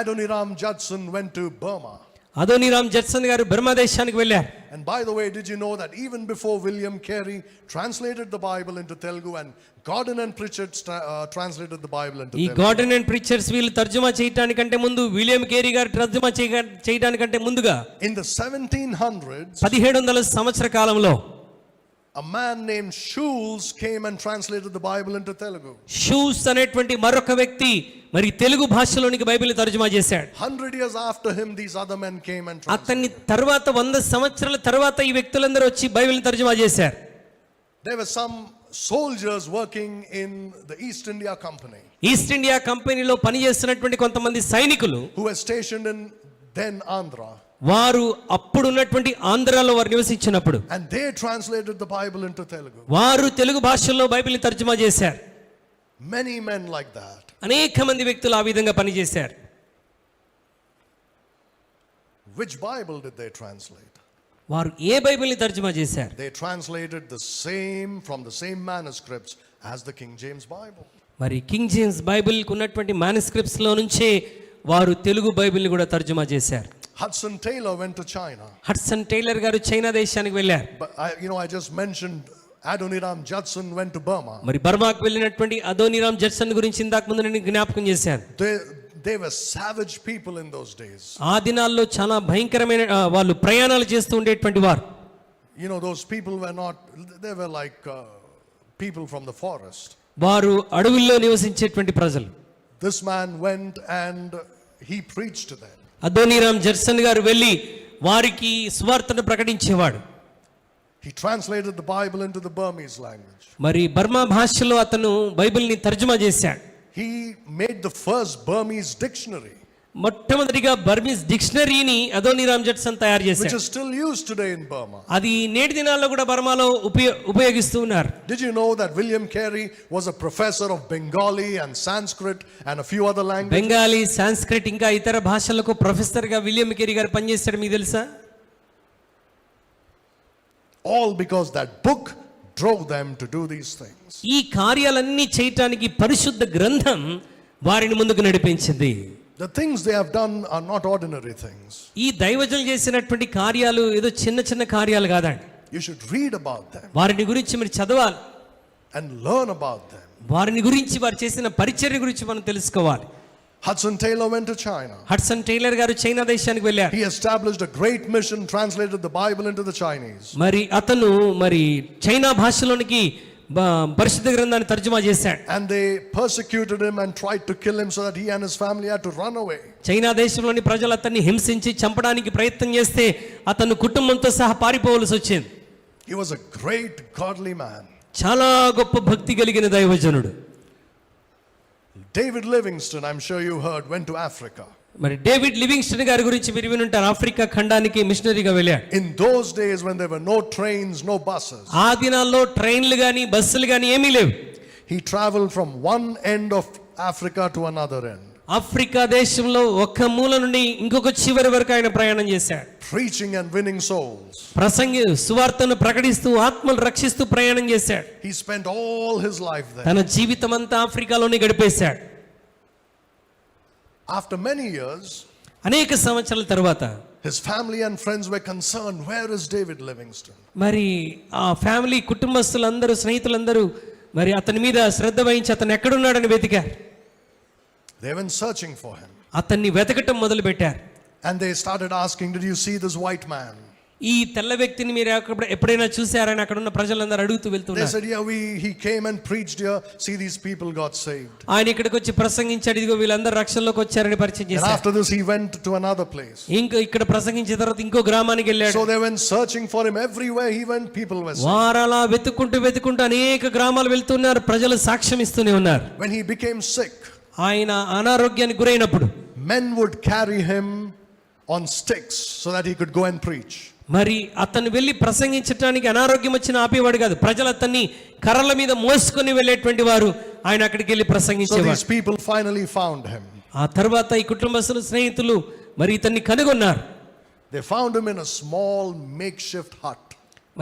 Adoniram Judson went to Burma. Adoniram Judson గారు బర్మా దేశానికి వెళ్ళారు. And by the way, did you know that even before William Carey translated the Bible into Telugu and Gordon and Pritchett translated the Bible into ఈ Telugu, garden and ప్రిచర్స్ వీళ్ళు తర్జుమా చేయడానికంటే ముందు William Carey గారు తర్జుమా చేయడానికంటే ముందుగా in the 1700s, 1700 సంవత్సర కాలంలో a man named Schulz came and translated the Bible into Telugu. Shoes అనేటువంటి మరొక వ్యక్తి మరి తెలుగు భాషలోనికి బైబిల్ తర్జుమా చేశాడు. 100 years after him, these other men came and translated. అతన్ని తర్వాత 100 సంవత్సరాల తర్వాత ఈ వ్యక్తులందరూ వచ్చి బైబిల్ తర్జుమా చేశారు. There were some soldiers working in the East India Company east India కంపెనీలో పనిచేస్తున్నటువంటి కొంతమంది సైనికులు who were stationed in then Andhra, వారు అప్పుడు ఉన్నటువంటి ఆంధ్రాలో వారు నివసించినప్పుడు and they translated the Bible into Telugu. వారు తెలుగు భాషలో బైబిల్ని తర్జుమా చేశారు. Many men like that. అనేక మంది వ్యక్తులు ఆ విధంగా పనిచేశారు. Which Bible did they translate? వారు ఏ బైబిల్ని తర్జుమా చేశారు? They translated the same from the same manuscripts as the King James Bible. మరి కింగ్ జేమ్స్ బైబిల్కి ఉన్నటువంటి manuscripts లో నుంచే వారు తెలుగు బైబిల్ని కూడా తర్జుమా చేశారు. Hudson Taylor went to China. Hudson tailor గారు చైనా దేశానికి వెళ్ళారు. But I just mentioned Adoniram Judson went to Burma. మరి బర్మాకు వెళ్ళినటువంటి అదోనీరామ్ జడ్సన్ గురించి ఇందాక ముందు నేను జ్ఞాపకం చేశాను. They were savage people in those days. ఆ దినాల్లో చాలా భయంకరమైన వాళ్ళు ప్రయాణాలు చేస్తూ ఉండేటువంటి వారు. You know, those people were not, they were like people from the forest. వారు అడవుల్లో నివసించేటువంటి ప్రజలు. This man went and he preached to them. Adoniram Judson గారు వెళ్ళి వారికి సువార్తను ప్రకటించేవాడు. He translated the Bible into the Burmese language. మరి Burma భాషలో అతను బైబిల్ని తర్జుమా చేశాడు. He made the first Burmese dictionary, మొట్టమొదటిగా బర్మీస్ డిక్షనరీని అదోనీరామ్ జడ్సన్ తయారు which చేశాడు. is still used today in Burma. అది నేటి దినాల్లో కూడా బర్మాలో ఉపయోగిస్తూ ఉన్నారు. Did you know that William Carey was a professor of Bengali and Sanskrit and a few other languages? Bengali, Sanskrit ఇంకా ఇతర భాషలకు ప్రొఫెసర్గా విలియం కేరీ గారు పనిచేశారు. మీకు తెలుసా? All because that book drove them to do these things. ఈ కార్యాలన్నీ చేయటానికి పరిశుద్ధ గ్రంథం వారిని ముందుకు నడిపించింది. The things they have done are not ordinary things. ఈ దైవజనులు చేసినటువంటి కార్యాలు ఏదో చిన్న చిన్న కార్యాలు కాదండి. You should read about them వారిని గురించి మీరు చదవాలి. and learn about them. వారిని గురించి వారు చేసిన పరిచర్య గురించి మనం తెలుసుకోవాలి. Hudson Taylor went to China. Hudson tailor గారు చైనా దేశానికి వెళ్ళారు. He established a great mission, translated the Bible into the Chinese. మరి అతను మరి చైనా భాషలోనికి పరిశుద్ధ గ్రంథాన్ని తర్జుమా చేశాడు. And they persecuted him and tried to kill him so that he and his family had to run away. China దేశంలోని ప్రజలు అతన్ని హింసించి చంపడానికి ప్రయత్నం చేస్తే అతను కుటుంబంతో సహా పారిపోవలసి వచ్చింది. He was a great godly man. చాలా గొప్ప భక్తి కలిగిన దైవజనుడు. David Livingstone, I'm sure you heard, went to Africa. మరి డేవిడ్ లివింగ్స్టన్ గారి గురించి మీరు వినుంటారు. ఆఫ్రికా ఖండానికి మిషనరీగా వెళ్ళాడు. In those days when there were no trains, no buses, ఆ దినాల్లో ట్రైన్లు గాని బస్సులు గాని ఏమీ లేవు. he traveled from one end of Africa to another end, Africa దేశంలో ఒక మూల నుండి ఇంకొక చివరి వరకు ఆయన ప్రయాణం చేశాడు. preaching and winning souls. సువార్తను ప్రకటిస్తూ ఆత్మలు రక్షిస్తూ ప్రయాణం చేశాడు. He spent all his life there. తన జీవితం అంతా ఆఫ్రికాలోనే గడిపేశాడు. After many years, అనేక సంవత్సరాల తర్వాత his family and friends were concerned, where is David Livingstone? మరి ఆ ఫ్యామిలీ కుటుంబస్తులందరూ స్నేహితులందరూ మరి అతని మీద శ్రద్ధ వహించి అతను ఎక్కడున్నాడని వెతికారు. They went searching for him. అతన్ని వెతకటం మొదలు పెట్టారు. And they started asking, did you see this white man? ఈ తెల్ల వ్యక్తిని మీరు ఎప్పుడైనా చూసారని అక్కడ ఉన్న ప్రజలందరూ అడుగుతూ They వెళ్తున్నారు. said, yeah, he came and preached here. See, these people got saved. ఆయన ఇక్కడికి వచ్చి ప్రసంగించాడు, ఇదిగో వీళ్ళందరూ రక్షణలోకి వచ్చారని పరిచయం And చేశారు. after this, he went to another place. ఇంకా ఇక్కడ ప్రసంగించిన తర్వాత ఇంకో గ్రామానికి వెళ్ళాడు. So they went searching for him. Everywhere he went, people were saved. వారలా వెతుక్కుంటూ అనేక గ్రామాలు వెళ్తున్నారు, ప్రజలు సాక్ష్యం ఇస్తూనే ఉన్నారు. When he became sick, ఆయన అనారోగ్యానికి గురైనప్పుడు men would carry him on sticks so that he could go and preach. మరి అతను వెళ్ళి ప్రసంగించడానికి అనారోగ్యం వచ్చిన ఆపేవాడు కాదు. ప్రజలు అతన్ని కర్రల మీద మోసుకొని వెళ్ళేటువంటి వారు ఆయన అక్కడికి వెళ్ళి So ప్రసంగించేవారు. these people finally found him. ఆ తర్వాత ఈ కుటుంబస్తులు స్నేహితులు మరి ఇతన్ని కనుగొన్నారు. They found him in a small makeshift hut.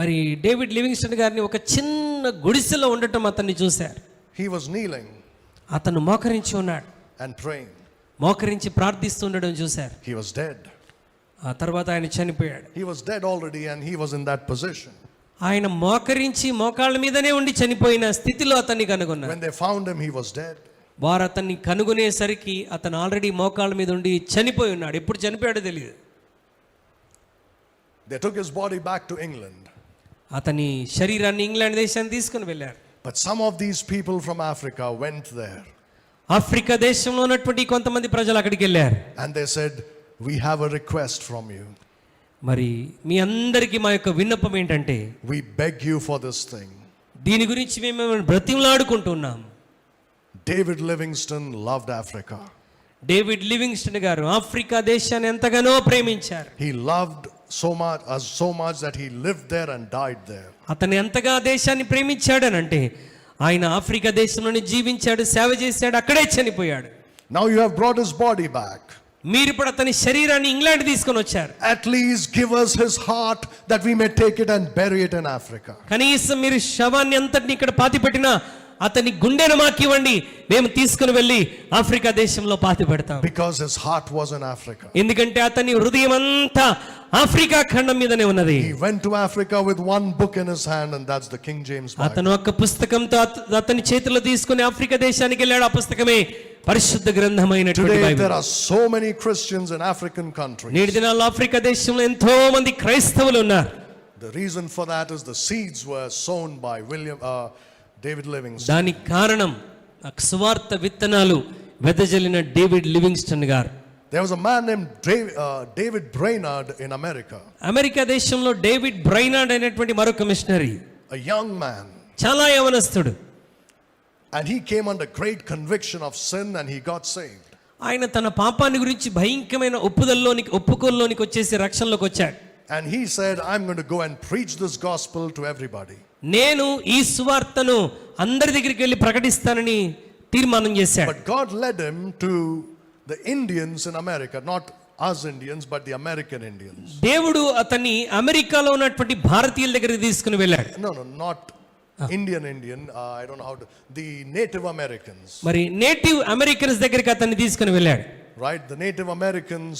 మరి డేవిడ్ లివింగ్స్టన్ గారిని ఒక చిన్న గుడిసెలో ఉండటం అతన్ని చూశారు. He was kneeling అతను మోకరించి ఉన్నాడు. and praying. మోకరించి ప్రార్థిస్తుండడం చూశారు. He was dead. ఆ తర్వాత ఆయన చనిపోయాడు. He was dead already and he was in that position. ఆయన మోకరించి మోకాళ్ళ మీదనే ఉండి చనిపోయిన స్థితిలో అతన్ని కనుగొన్నారు. When they found him, he was dead. వారు అతన్ని కనుగొనేసరికి అతను ఆల్రెడీ మోకాళ్ళ మీద ఉండి చనిపోయి ఉన్నాడు. ఎప్పుడు చనిపోయాడో తెలియదు. They took his body back to England. అతని శరీరాన్ని ఇంగ్లాండ్ దేశానికి తీసుకుని వెళ్ళారు. But some of these people from Africa went there Africa దేశంలో ఉన్నటువంటి కొంతమంది ప్రజలు అక్కడికి వెళ్ళారు. and they said, we have a request from you. మరి మీ అందరికీ మా యొక్క విన్నపం ఏంటంటే, We beg you for this thing. దీని గురించి మేము బ్రతిమలాడుకుంటున్నాం. David Livingstone loved Africa. David Livingstone గారు ఆఫ్రికా దేశాన్ని ఎంతగానో ప్రేమించారు. He loved so much that he lived there and died there. అతను ఎంతగా దేశాన్ని ప్రేమించాడనంటే ఆయన ఆఫ్రికా దేశంలోనే జీవించాడు, సేవ చేశాడు, అక్కడే చనిపోయాడు. Now you have brought his body back. మీరు ఇప్పుడు అతని శరీరాన్ని ఇంగ్లాండ్ తీసుకొని వచ్చారు. At least give us his heart that we may take it and bury it in Africa. కనీసం మీరు శవాన్ని అంతటిని ఇక్కడ పాతిపెట్టినా అతని గుండెను మాకివ్వండి, మేము తీసుకుని వెళ్ళి ఆఫ్రికా దేశంలో పాతి పెడతాం. Because his heart was in Africa. ఎందుకంటే అతని హృదయం అంతా ఆఫ్రికా ఖండం మీదనే ఉన్నది. He went to Africa with one book in his hand and that's the King James Bible. అతను ఒక పుస్తకంతో అతని చేతిలో తీసుకుని ఆఫ్రికా దేశానికి వెళ్ళాడు. ఆ పుస్తకమే పరిశుద్ధ గ్రంథమైనటువంటి Today Bible. there are so many Christians in African countries. నేటి దినాల్లో ఆఫ్రికా దేశంలో ఎంతో మంది క్రైస్తవులు ఉన్నారు. The reason for that is the seeds were sown by David Livingstone. దానికి కారణం సువార్త విత్తనాలు వెదజల్లిన డేవిడ్ లివింగ్స్టన్ గారు. There was a man named David Brainerd in America. America దేశంలో డేవిడ్ బ్రైనార్డ్ అనేటువంటి మరొక మిషనరీ, A young man. చాలా యవనస్తుడు. And he came under great conviction of sin and he got saved. ఆయన తన పాపాన్ని గురించి భయంకరమైన ఒప్పుకోల్లోనికి వచ్చేసి రక్షణలోకి వచ్చాడు. And he said, I'm going to go and preach this gospel to everybody. నేను ఈ సువార్తను అందరి దగ్గరికి వెళ్ళి ప్రకటిస్తానని తీర్మానం చేశాడు. But God led him to the Indians in America, not us Indians, but the American Indians. దేవుడు అతన్ని అమెరికాలో ఉన్నటువంటి భారతీయుల దగ్గరికి తీసుకుని వెళ్ళాడు. No, not Indian. I don't know how to. The Native Americans. మరి నేటివ్ అమెరికన్స్ దగ్గరికి అతన్ని తీసుకుని వెళ్ళాడు. Right, the Native Americans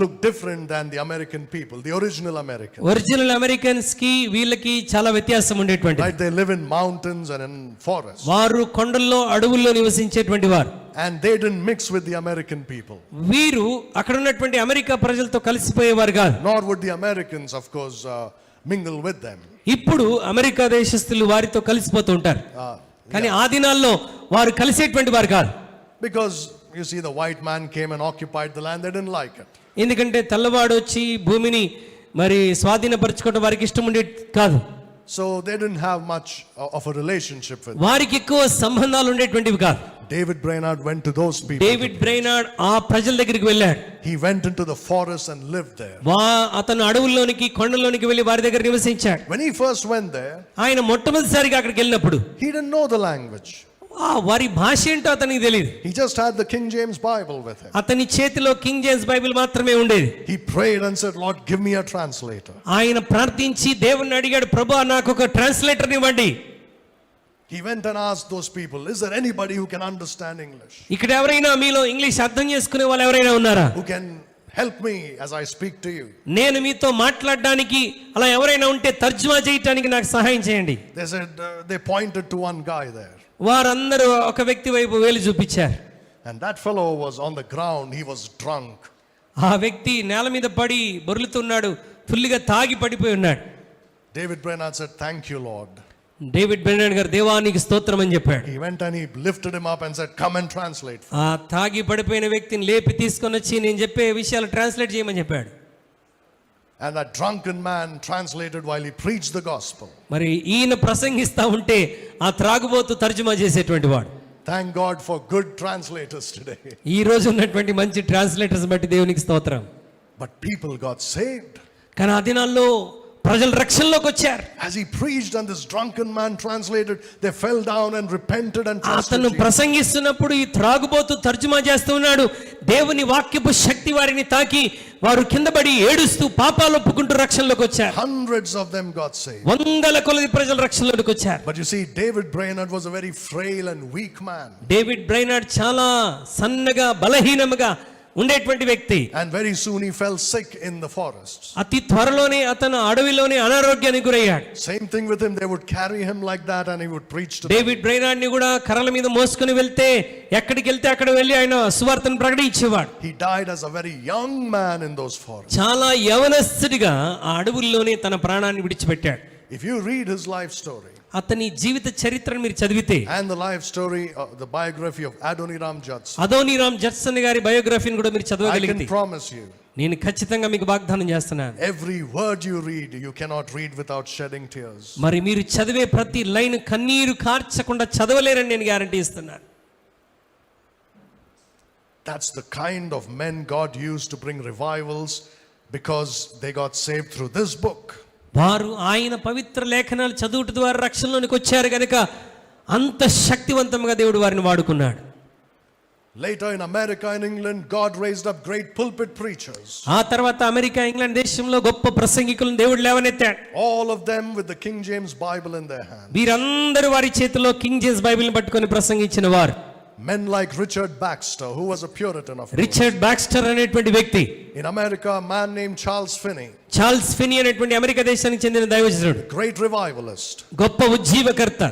look different than the American people, the original Americans. Original Americans కి వీళ్ళకి చాలా వ్యత్యాసం ఉండేటువంటి. Right, they live in mountains and in forests. వారు కొండల్లో అడవుల్లో నివసించేటువంటి వారు. And they didn't mix with the American people. వీరు అక్కడ ఉన్నటువంటి అమెరికా ప్రజలతో కలిసిపోయేవారు కాదు. Nor would the Americans, of course, mingle with them. ఇప్పుడు అమెరికా దేశస్తులు వారితో కలిసిపోతూ ఉంటారు. కానీ ఆ దినాల్లో వారు కలిసేటువంటి వారు కాదు. Because you see, the white man came and occupied the land, they didn't like it. ఎందుకంటే తెల్లవాడు వచ్చి భూమిని మరి స్వాధీనపరచుకోవడం వారికి ఇష్టం ఉండేది కాదు. So they didn't have much of a relationship with them. వారికి ఎక్కువ సంబంధాలు ఉండేటువంటివి కాదు. David Brainerd went to those people. David Brainerd ఆ ప్రజల దగ్గరికి వెళ్ళాడు. He went into the forest and lived there. అతను అడవుల్లోనికి కొండల్లోనికి వెళ్ళి వారి దగ్గర నివసించాడు. When he first went there, ఆయన మొట్టమొదటిసారిగా అక్కడికి వెళ్ళినప్పుడు he didn't know the language. వారి భాష ఏంటో అతనికి తెలియదు. He just had the King James Bible with him. అతని చేతిలో కింగ్ జేమ్స్ బైబిల్ మాత్రమే ఉండేది. He prayed and said, Lord, give me a translator. ఆయన ప్రార్థించి దేవుణ్ణి అడిగాడు, ప్రభువా నాకు ఒక ట్రాన్స్లేటర్ ఇవ్వండి. He went and asked those people, is there anybody who can understand English? ఇక్కడ ఎవరైనా మీలో ఇంగ్లీష్ అర్థం చేసుకునే వాళ్ళు ఎవరైనా ఉన్నారా? Who can help me as I speak to you? నేను మీతో మాట్లాడడానికి అలా ఎవరైనా ఉంటే తర్జుమా చేయడానికి నాకు సహాయం చేయండి. They said, they pointed to one guy there. వారందరూ ఒక వ్యక్తి వైపు వేలు చూపించారు. And that fellow was on the ground. He was drunk. ఆ వ్యక్తి నేల మీద పడి బొర్లుతున్నాడు, ఫుల్గా తాగి పడిపోయి ఉన్నాడు. David Brainerd said, thank you, Lord. David Brainerd గారు దేవానికి స్తోత్రం అని చెప్పాడు. He went and he lifted him up and said, come and translate. ఆ తాగి పడిపోయిన వ్యక్తిని లేపి తీసుకొని వచ్చి నేను చెప్పే విషయాలు ట్రాన్స్లేట్ చేయమని చెప్పాడు. And that drunken man translated while he preached the gospel. మరి ఈయన ప్రసంగిస్తా ఉంటే ఆ త్రాగుబోతు తర్జుమా చేసేటువంటి వాడు. Thank God for good translators today. ఈ రోజు ఉన్నటువంటి మంచి ట్రాన్స్లేటర్స్ బట్టి దేవునికి స్తోత్రం. But people got saved. కానీ ఆ దినాల్లో ప్రజలు రక్షణలోకి వచ్చారు. As he preached and this drunken man translated, they fell down and repented and trusted అతను Jesus. ప్రసంగిస్తున్నప్పుడు ఈ త్రాగుబోతు తర్జుమా చేస్తూ ఉన్నాడు. దేవుని వాక్యపు శక్తి వారిని తాకి వారు కిందపడి ఏడుస్తూ పాపాలు ఒప్పుకుంటూ రక్షణలోకి వచ్చారు. Hundreds of them got saved. వందల కొలది ప్రజలు రక్షణలోకి వచ్చారు. But you see, David Brainerd was a very frail and weak man. David Brainerd చాలా సన్నగా బలహీనముగా ఉండేటువంటి వ్యక్తి. And very soon he fell sick in the forests. అతి త్వరలోనే అతను అడవిలోనే అనారోగ్యానికి గురయ్యాడు. Same thing with him. They would carry him like that and he would preach to them. David Brainerd ని కూడా కర్రల మీద మోసుకొని వెళ్తే ఎక్కడికి వెళ్తే అక్కడ వెళ్ళి ఆయన సువార్తను ప్రకటించేవాడు. He died as a very young man in those forests. చాలా యవనస్తుడిగా ఆ అడవుల్లోనే తన ప్రాణాన్ని విడిచిపెట్టాడు. If you read his life story అతని జీవిత చరిత్రను మీరు చదివితే, and the life story, the biography of Adoniram Judson, Adoniram Judson గారి బయోగ్రఫీని కూడా మీరు I చదవగలిగితే, can promise you, నేను ఖచ్చితంగా మీకు వాగ్దానం చేస్తున్నాను, every word you read, you cannot read without shedding tears. మరి మీరు చదివే ప్రతి లైన్ కన్నీరు కార్చకుండా చదవలేరని నేను గ్యారంటీ ఇస్తున్నాను. That's the kind of men God used to bring revivals because they got saved through this book. వారు ఆయన పవిత్ర లేఖనాలు చదువుట ద్వారా రక్షణలోనికి వచ్చారు కనుక అంత శక్తివంతంగా దేవుడు వారిని వాడుకున్నాడు. Later in America and England, God raised up great pulpit preachers. ఆ తర్వాత అమెరికా, ఇంగ్లాండ్ దేశంలో గొప్ప ప్రసంగికులను దేవుడు లేవనెత్తాడు. All of them with the King James Bible in their hand. వీరందరూ వారి చేతిలో కింగ్ జేమ్స్ బైబిల్ని పట్టుకొని ప్రసంగించిన వారు. Men like Richard Baxter, who was a Puritan of course. Richard Baxter అనేటువంటి వ్యక్తి. In America, a man named Charles Finney, Charles Finney అనేటువంటి America దేశానికి చెందిన దైవజనుడు, great revivalist. గొప్ప ఉజ్జీవకర్త.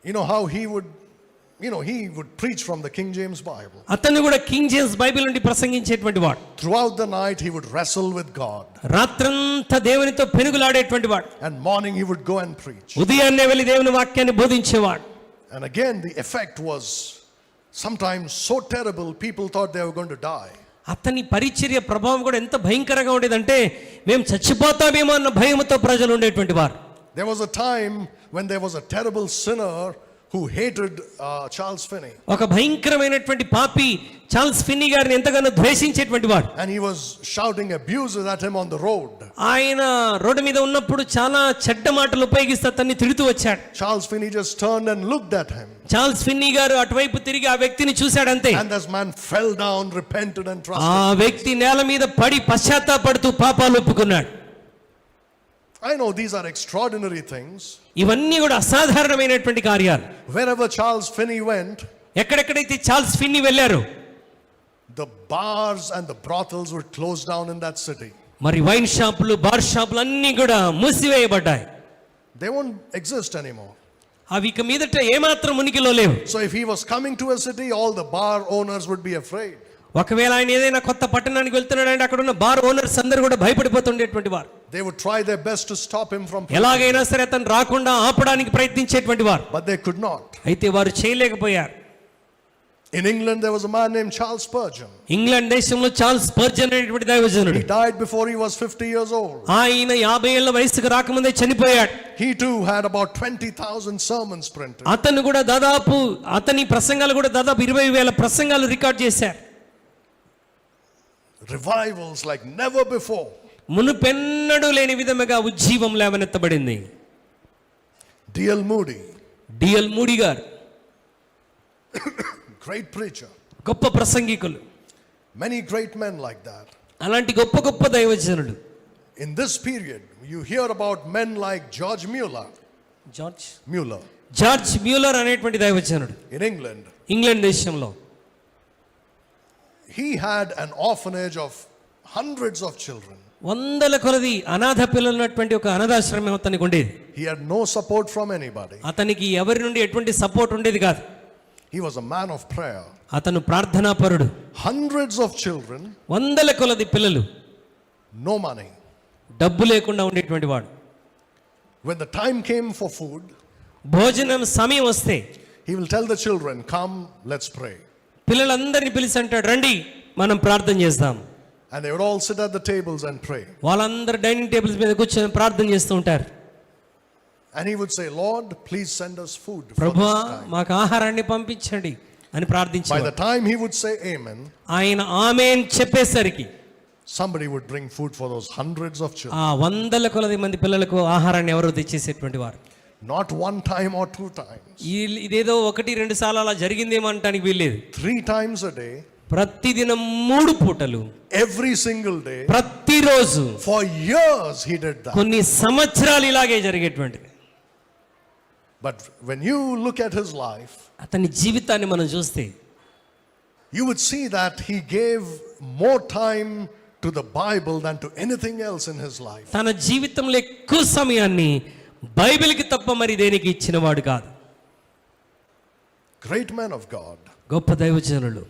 You know how he would preach from the King James Bible. అతను కూడా king James Bible నుండి ప్రసంగించేటువంటి వాడు. Throughout the night, he would wrestle with God. రాత్రంతా దేవునితో పెనుగులాడేటువంటి వాడు. And morning, he would go and preach. ఉదయాన్నే వెళ్ళి దేవుని వాక్యాన్ని బోధించేవాడు. And again, the effect was sometimes so terrible, people thought they were going to die. అతని పరిచర్య ప్రభావం కూడా ఎంత భయంకరంగా ఉండేదంటే మేము చచ్చిపోతామేమో అన్న భయంతో ప్రజలు ఉండేటువంటి వారు. There was a time when there was a terrible sinner who hated Charles Finney. ఒక భయంకరమైనటువంటి పాపి చార్ల్స్ ఫిన్నీ గారిని ఎంతగానో ద్వేషించేటువంటి వాడు. And he was shouting abuses at him on the road. ఆయన రోడ్డు మీద ఉన్నప్పుడు చాలా చెడ్డ మాటలు ఉపయోగిస్తూ అతన్ని తిడుతూ వచ్చాడు. Charles Finney just turned and looked at him. Charles Finny గారు అటువైపు తిరిగి ఆ వ్యక్తిని చూశాడు అంతే. And this man fell down, repented and trusted. ఆ వ్యక్తి నేల మీద పడి పశ్చాత్తాపడుతూ పాపాలు ఒప్పుకున్నాడు. I know these are extraordinary things. ఇవన్నీ కూడా అసాధారణమైనటువంటి కార్యాలు. Wherever Charles Finney went, ఎక్కడెక్కడైతే చార్ల్స్ ఫిన్నీ వెళ్ళారు, the bars and the brothels would close down in that city. మరి వైన్ షాపులు, బార్ షాపులు అన్నీ కూడా మూసివేయబడ్డాయి. They won't exist anymore. అవి ఇక మీదట ఏమాత్రం ఉనికిలో లేవు. So if he was coming to a city, all the bar owners would be afraid. ఒకవేళ ఆయన ఏదైనా కొత్త పట్టణానికి వెళ్తున్నాడంటే అక్కడ ఉన్న బార్ ఓనర్స్ అందరూ కూడా భయపడిపోతుండేటువంటి వారు. They would try their best to stop him from. ఎలాగైనా సరే అతను రాకుండా ఆపడానికి ప్రయత్నించేటువంటి వారు. But they could not. అయితే వారు చేయలేకపోయారు. In England, there was a man named Charles Spurgeon. England దేశంలో చార్ల్స్ స్పర్జన్ అనేటువంటి దైవజనుడు. He died before he was 50 years old. ఆయన 50 ఏళ్ల వయసుకు రాకముందే చనిపోయాడు. He too had about 20,000 sermons printed. అతను కూడా దాదాపు అతని ప్రసంగాలు కూడా దాదాపు 20,000 ప్రసంగాలు రికార్డ్ చేశారు. Revivals like never before. మునుపెన్నడూ లేని విధముగా ఉజ్జీవం లేవనెత్తబడింది. D.L. Moody, డిఎల్ మూడీ గారు great preacher. గొప్ప ప్రసంగికులు. Many great men like that. అలాంటి గొప్ప గొప్ప దైవజనుడు. In this period, you hear about men like George Mueller. George Mueller అనేటువంటి దైవజనుడు In England. ఇంగ్లాండ్ దేశంలో. He had an orphanage of hundreds of children. వందల కొలది అనాథ పిల్లలు ఉన్నటువంటి ఒక అనాథాశ్రమం అతనికి ఉండేది. He had no support from anybody. అతనికి ఎవరి నుండి ఎటువంటి సపోర్ట్ ఉండేది కాదు. He was a man of prayer. అతను ప్రార్థనాపరుడు. Hundreds of children. వందల కొలది పిల్లలు. No money. డబ్బు లేకుండా ఉండేటువంటి వాడు. When the time came for food, భోజనం సమయం వస్తే he will tell the children, come, let's pray. పిల్లలందరినీ పిలిచి అంటాడు, రండి మనం ప్రార్థన చేద్దాం. And they would all sit at the tables and pray. వాళ్ళందరూ డైనింగ్ టేబుల్స్ మీద కూర్చొని ప్రార్థన చేస్తూ ఉంటారు. And he would say, Lord, please send us food for ప్రభువా this time. మాకు ఆహారాన్ని పంపించండి అని By ప్రార్థించాడు. the time he would say amen, ఆయన ఆమేన్ చెప్పేసరికి somebody would bring food for those hundreds of children. ఆ వందల కొలది మంది పిల్లలకు ఆహారాన్ని ఎవరో తెచ్చేసేటువంటి వారు. Not one time or two times. ఇదేదో 1-2 సార్లు అలా జరిగిందేమో అనటానికి వీల్లేదు. 3 times a day. ప్రతిదినం 3 పూటలు. Every single day. ప్రతిరోజు. For years he did that. కొన్ని సంవత్సరాలు ఇలాగే జరిగేటువంటిది. But when you look at his life, అతని జీవితాన్ని మనం చూస్తే you would see that he gave more time to the Bible than to anything else in his life. తన జీవితంలో ఎక్కువ సమయాన్ని బైబిల్కి తప్ప మరి దేనికి ఇచ్చినవాడు కాదు. Great men of God. గొప్ప దైవజనులు.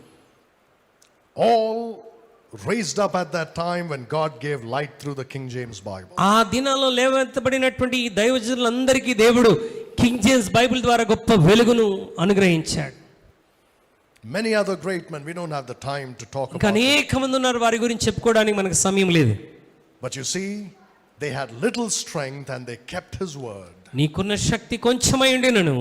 All raised up at that time when God gave light through the King James Bible. ఆ దినాల్లో లేవనెత్తబడినటువంటి ఈ దైవజనులందరికీ దేవుడు కింగ్ జేమ్స్ బైబిల్ ద్వారా గొప్ప వెలుగును అనుగ్రహించాడు. Many other great men, we don't have the time to talk ఇంకా about. అనేక మంది ఉన్నారు, వారి గురించి చెప్పుకోవడానికి మనకు సమయం లేదు. But you see, they had little strength and they kept his word. నీకున్న శక్తి కొంచెమై ఉండినను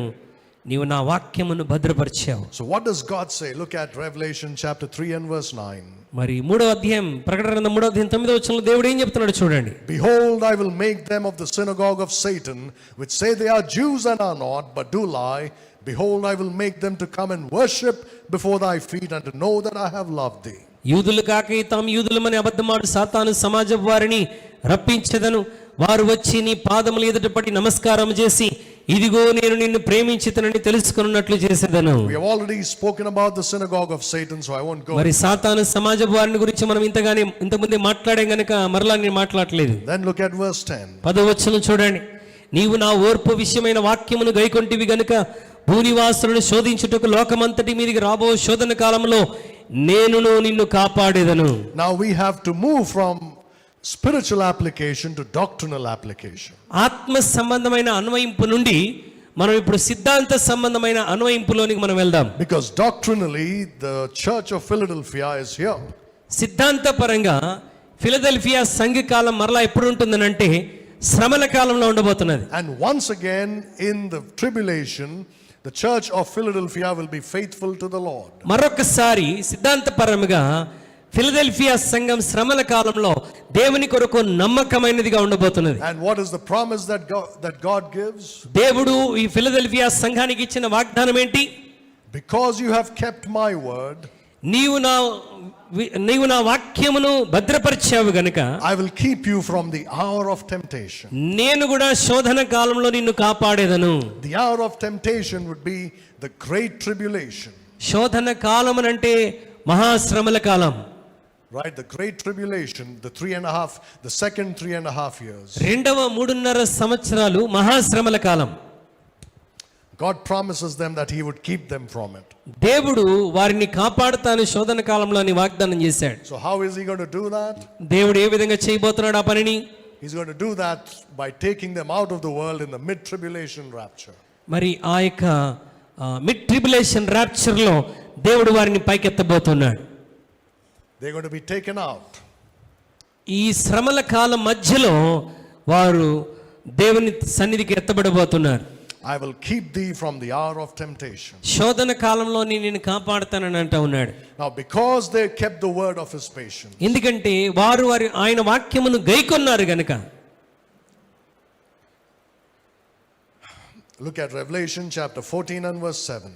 నీవు నా వాక్యమును భద్రపరిచావు. So what does God say? Look at Revelation chapter 3 and verse 9. మరి 3వ అధ్యాయం ప్రకటన గ్రంథం 3వ అధ్యాయం 9వ వచనంలో దేవుడు ఏం చెప్తున్నాడు చూడండి. Behold, I will make them of the synagogue of Satan, which say they are Jews and are not, but do lie. Behold, I will make them to come and worship before thy feet and to know that I have loved thee. యూదులు కాక తాము యూదులమని అబద్ధమాడు సాతాను సమాజం వారిని రప్పించెదను. వారు వచ్చి నీ పాదముల ఎదుట పడి నమస్కారం చేసి ఇదిగో నేను నిన్ను ప్రేమించితనని తెలుసుకున్నట్లు చేసేదను. We have already spoken about the synagogue of Satan, so I won't go. మరి సాతాను సమాజం వారిని గురించి మనం ఇంతకుముందే మాట్లాడాం గనుక మరలా నేను మాట్లాడలేదు. Then look at verse 10. 10వ వచనం చూడండి. నీవు నా ఓర్పు విషయమైన వాక్యమును గైకొంటివి గనుక భూనివాసులను శోధించుటకు లోకమంతటి మీదికి రాబో శోధన కాలంలో నేనును నిన్ను కాపాడేదను. Now we have to move from spiritual application to doctrinal application. ఆత్మ సంబంధమైన అన్వయింపు నుండి మనం ఇప్పుడు సిద్ధాంత సంబంధమైన అన్వయింపులోనికి మనం వెళ్దాం. Because doctrinally the church of Philadelphia is here. సిద్ధాంత పరంగా ఫిలదెల్ఫియా సంఘకాలం మరలా ఎప్పుడు ఉంటుందనంటే శ్రమల కాలంలో ఉండబోతున్నది. And once again in the tribulation the church of Philadelphia will be faithful to the Lord. మరొకసారి సిద్ధాంత పరంగా ఫిలదెల్ఫియా సంఘం శ్రమల కాలంలో దేవుని కొరకు నమ్మకమైనదిగా ఉండబోతున్నది. And what is the promise that God gives? దేవుడు ఈ ఫిలదెల్ఫియా సంఘానికి ఇచ్చిన వాగ్దానం ఏంటి? Because you have kept my word, నీవు నా వాక్యమును భద్రపరిచావు గనుక I will keep you from the hour of temptation. నేను కూడా శోధన కాలంలో నిన్ను కాపాడేదను. The hour of temptation would be the great tribulation. శోధన కాలం అంటే మహాశ్రమల కాలం. Right, the great tribulation, the second 3.5 years. రెండవ 3.5 సంవత్సరాలు మహాశ్రమల కాలం. God promises them that he would keep them from it. దేవుడు వారిని కాపాడుతాను శోధన కాలంలో అని వాగ్దానం చేశాడు. So how is he going to do that? దేవుడు ఏ విధంగా చేయబోతున్నాడు ఆ పనిని? He's going to do that by taking them out of the world in the mid-tribulation rapture. మరి ఆ యొక్క మిడ్ ట్రిబులేషన్ ర్యాప్చర్ లో దేవుడు వారిని పైకెత్తబోతున్నాడు. They're going to be taken out. ఈ శ్రమల కాలం మధ్యలో వారు దేవుని సన్నిధికి ఎత్తబడబోతున్నారు. I will keep thee from the hour of temptation. శోధన కాలంలో నేను కాపాడుతానని అంటూ ఉన్నాడు. Now because they kept the word of his patience. ఎందుకంటే వారు ఆయన వాక్యమును గైకొన్నారు గనుక. Look at Revelation chapter 14 and verse 7.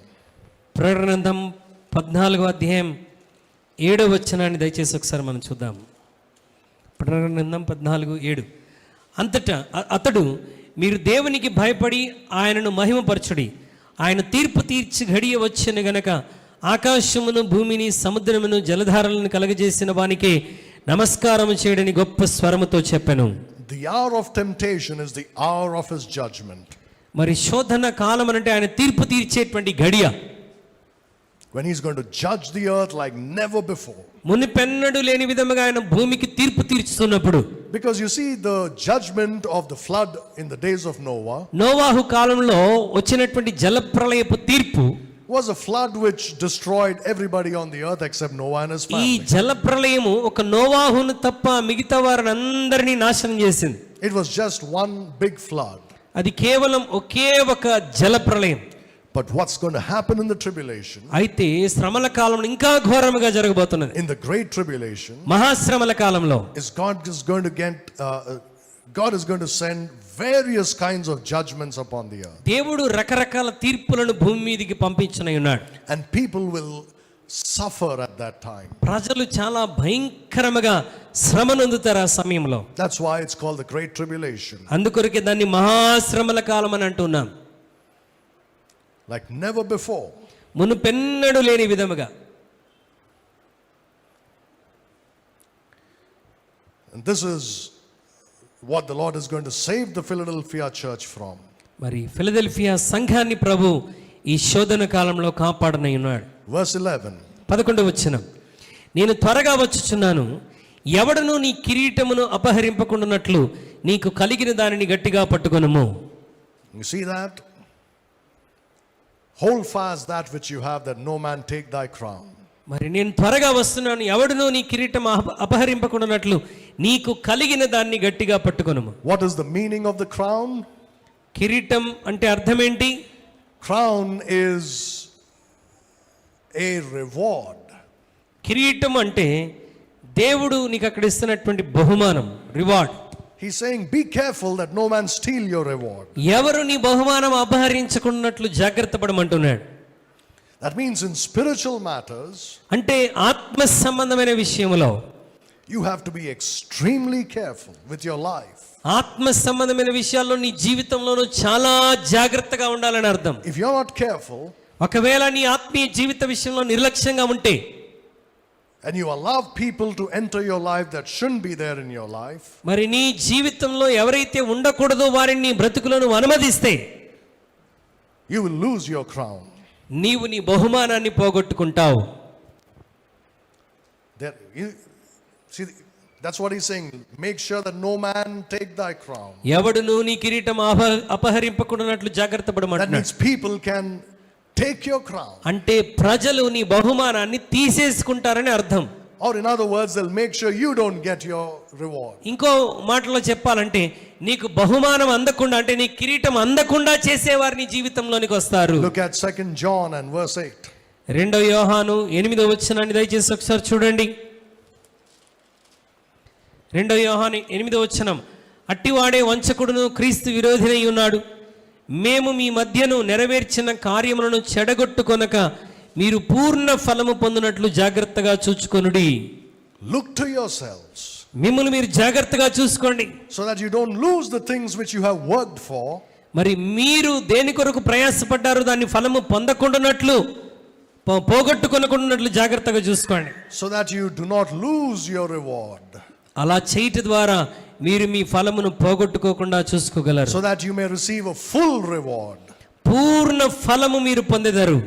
ప్రకటన గ్రంథం 14వ అధ్యాయం 7వ వచనాన్ని దయచేసి ఒకసారి మనం చూద్దాం. ప్రకటన గ్రంథం 14:7. అంతటా అతడు, మీరు దేవునికి భయపడి ఆయనను మహిమపరచుడి, ఆయన తీర్పు తీర్చి ఘడియ వచ్చెను గనక ఆకాశమును భూమిని సముద్రమును జలధారలను కలగజేసిన వానికే నమస్కారం చేయడని గొప్ప స్వరముతో చెప్పెను. The hour of temptation is the hour of his judgment. మరి శోధన కాలం అంటే ఆయన తీర్పు తీర్చేటువంటి గడియ. When he's going to judge the earth like never before. మునిపెన్నడూ లేని విధముగా ఆయన భూమికి తీర్పు తీర్చుతున్నప్పుడు. Because you see the judgment of the flood in the days of Noah. నోవాహు కాలంలో వచ్చినటువంటి జలప్రళయపు తీర్పు Was a flood which destroyed everybody on the earth except Noah and his ఈ family. జలప్రళయము ఒక నోవాహును తప్ప మిగతా వారిని అందరినీ నాశనం చేసింది. It was just one big flood. అది కేవలం ఒకే ఒక జలప్రళయం. But what's going to happen in the tribulation? అయితే శ్రమల కాలంలో ఇంకా ఘోరముగా జరగబోతున్నది. In the great tribulation, మహాశ్రమల కాలంలో God is going to send various kinds of judgments upon the earth. దేవుడు రకరకాల తీర్పులను భూమి మీదకి పంపించనై ఉన్నాడు. And people will suffer at that time. ప్రజలు చాలా భయంకరముగా శ్రమ నొందుతారు ఆ సమయంలో. That's why it's called the great tribulation. అందుకొరకే దాన్ని మహాశ్రమల కాలం అని అంటున్నాం. Like never before. మునుపెన్నడూ లేని విధముగా. And this is what the Lord is going to save the Philadelphia church from. మరి ఫిలదెల్ఫియా సంఘాన్ని ప్రభు ఈ శోధన కాలంలో కాపాడనై ఉన్నాడు. Verse 11. 11వ వచనం. నేను త్వరగా వచ్చుచున్నాను, ఎవడను నీ కిరీటమును అపహరింపకుండానట్లు నీకు కలిగిన దానిని గట్టిగా పట్టుకొనుము. You see that? Hold fast that which you have, that no man take thy crown. మరి నేను త్వరగా వస్తున్నాను, ఎవడను నీ కిరీటం అపహరింపకుండానట్లు నీకు కలిగిన దాన్ని గట్టిగా పట్టుకొనుము. What is the meaning of the crown? కిరీటం అంటే అర్థం ఏంటి? Crown is a reward. కిరీటం అంటే దేవుడు నీకు అక్కడ ఇస్తున్నటువంటి బహుమానం, reward. He's saying, be careful that no man steal your reward. ఎవరు నీ బహుమానం అపహరించుకున్నట్లు జాగ్రత్త పడమంటున్నాడు. That means in spiritual matters, అంటే ఆత్మ సంబంధమైన విషయంలో you have to be extremely careful with your life. ఆత్మ సంబంధమైన విషయాల్లో నీ జీవితంలోనూ చాలా జాగ్రత్తగా ఉండాలని అర్థం. If you're not careful, ఒకవేళ నీ ఆత్మీయ జీవిత విషయంలో నిర్లక్ష్యంగా ఉంటే, and you allow people to enter your life that shouldn't be there in your life, మరి నీ జీవితంలో ఎవరైతే ఉండకూడదో వారిని నీ బ్రతుకులను అనుమతిస్తే, you will lose your crown. నీవు నీ బహుమానాన్ని పోగొట్టుకుంటావు. See, that's what he's saying. Make sure that no man take thy crown. ఎవడును నీ కిరీటం అపహరింపకుండానట్లు జాగ్రత్త That పడమంటున్నాడు. means people can take your crown. అంటే ప్రజలు నీ బహుమానాన్ని తీసేసుకుంటారని అర్థం. Or in other words, they'll make sure you don't get your reward. ఇంకో మాటలో చెప్పాలంటే నీకు బహుమానం అందకుండా, అంటే నీ కిరీటం అందకుండా చేసేవారు నీ జీవితంలోనికి వస్తారు. Look at 2 John and verse 8. 2 యోహాను 8వ వచనాన్ని దయచేసి ఒకసారి చూడండి. 2 యోహాను 8వ వచనం. అట్టివాడే వంచకుడును క్రీస్తు విరోధినై ఉన్నాడు. మేము మీ మధ్యను నెరవేర్చిన కార్యములను చెడగొట్టుకొనక మీరు పూర్ణ ఫలము పొందినట్లు జాగ్రత్తగా చూచుకొనుడి. Look to yourselves, మిమ్మల్ని మీరు జాగ్రత్తగా చూసుకోండి, so that you don't lose the things which you have worked for. మరి మీరు దేని కొరకు ప్రయాసపడ్డారు దాన్ని ఫలము పొందకుండానట్లు, పోగొట్టుకొనకుండానట్లు జాగ్రత్తగా చూసుకోండి. So that you do not lose your reward. అలా చేయటం ద్వారా మీరు మీ ఫలమును పోగొట్టుకోకుండా చూసుకోగలరు. So that you may receive a full reward. పూర్ణ ఫలము మీరు పొందెదరు.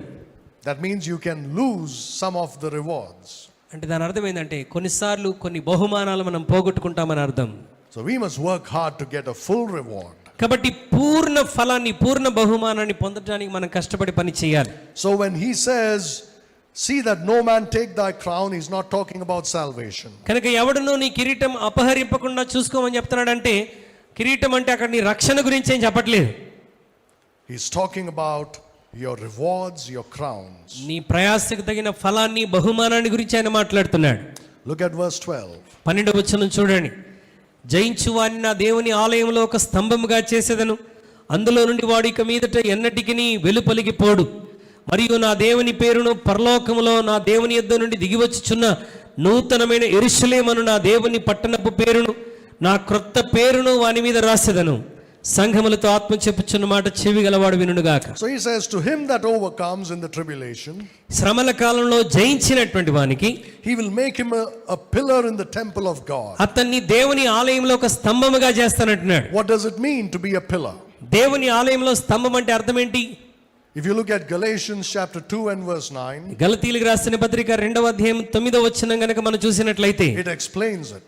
That means you can lose some of the rewards. అంటే దాని అర్థం ఏంటంటే కొన్నిసార్లు కొన్ని బహుమానాలు మనం పోగొట్టుకుంటామని అర్థం. So we must work hard to get a full reward. కాబట్టి పూర్ణ ఫలాన్ని, పూర్ణ బహుమానాన్ని పొందడానికి మనం కష్టపడి పని చేయాలి. So when he says See that no man take thy crown. He's not talking about salvation. కనుక ఎవడును నీ కిరీటం అపహరింపకుండా చూసుకోమని చెప్తున్నాడంటే కిరీటం అంటే అక్కడ నీ రక్షణ గురించి ఏం చెప్పట్లేదు. He's talking about your rewards, your crowns. నీ ప్రయాసకు తగిన ఫలాన్ని బహుమానాన్ని గురించి ఆయన మాట్లాడుతున్నాడు. Look at verse 12. 12వ వచనం చూడండి. జయించు వారిని నా దేవుని ఆలయంలో ఒక స్తంభముగా చేసేదను, అందులో నుండి వాడు ఇక మీదట ఎన్నటికి వెలుపలికి పోడు. మరియు నా దేవుని పేరును పరలోకములో నా దేవుని యొద్ద నుండి దిగివచ్చుచున్న నూతనమైన యెరూషలేమును నా దేవుని పట్టణపు పేరును నా క్రొత్త పేరును వాని మీద రాసేదను. సంఘములతో ఆత్మ చెప్పుచున్న మాట చెవి గలవాడు వినుగాక. So he says, to him that overcomes in the tribulation, శ్రమల కాలంలో జయించినటువంటి వానికి he will make him a pillar in the temple of God. అతన్ని దేవుని ఆలయంలో ఒక స్తంభముగా చేస్తానంటున్నాడు. What does it mean to be a pillar? దేవుని ఆలయంలో స్తంభం అంటే అర్థం ఏంటి? If you look at Galatians chapter 2 and verse 9, గలతీయులకు రాసిన పత్రిక 2వ అధ్యాయం 9వ వచనం గనుక మనం చూసినట్లయితే it explains it.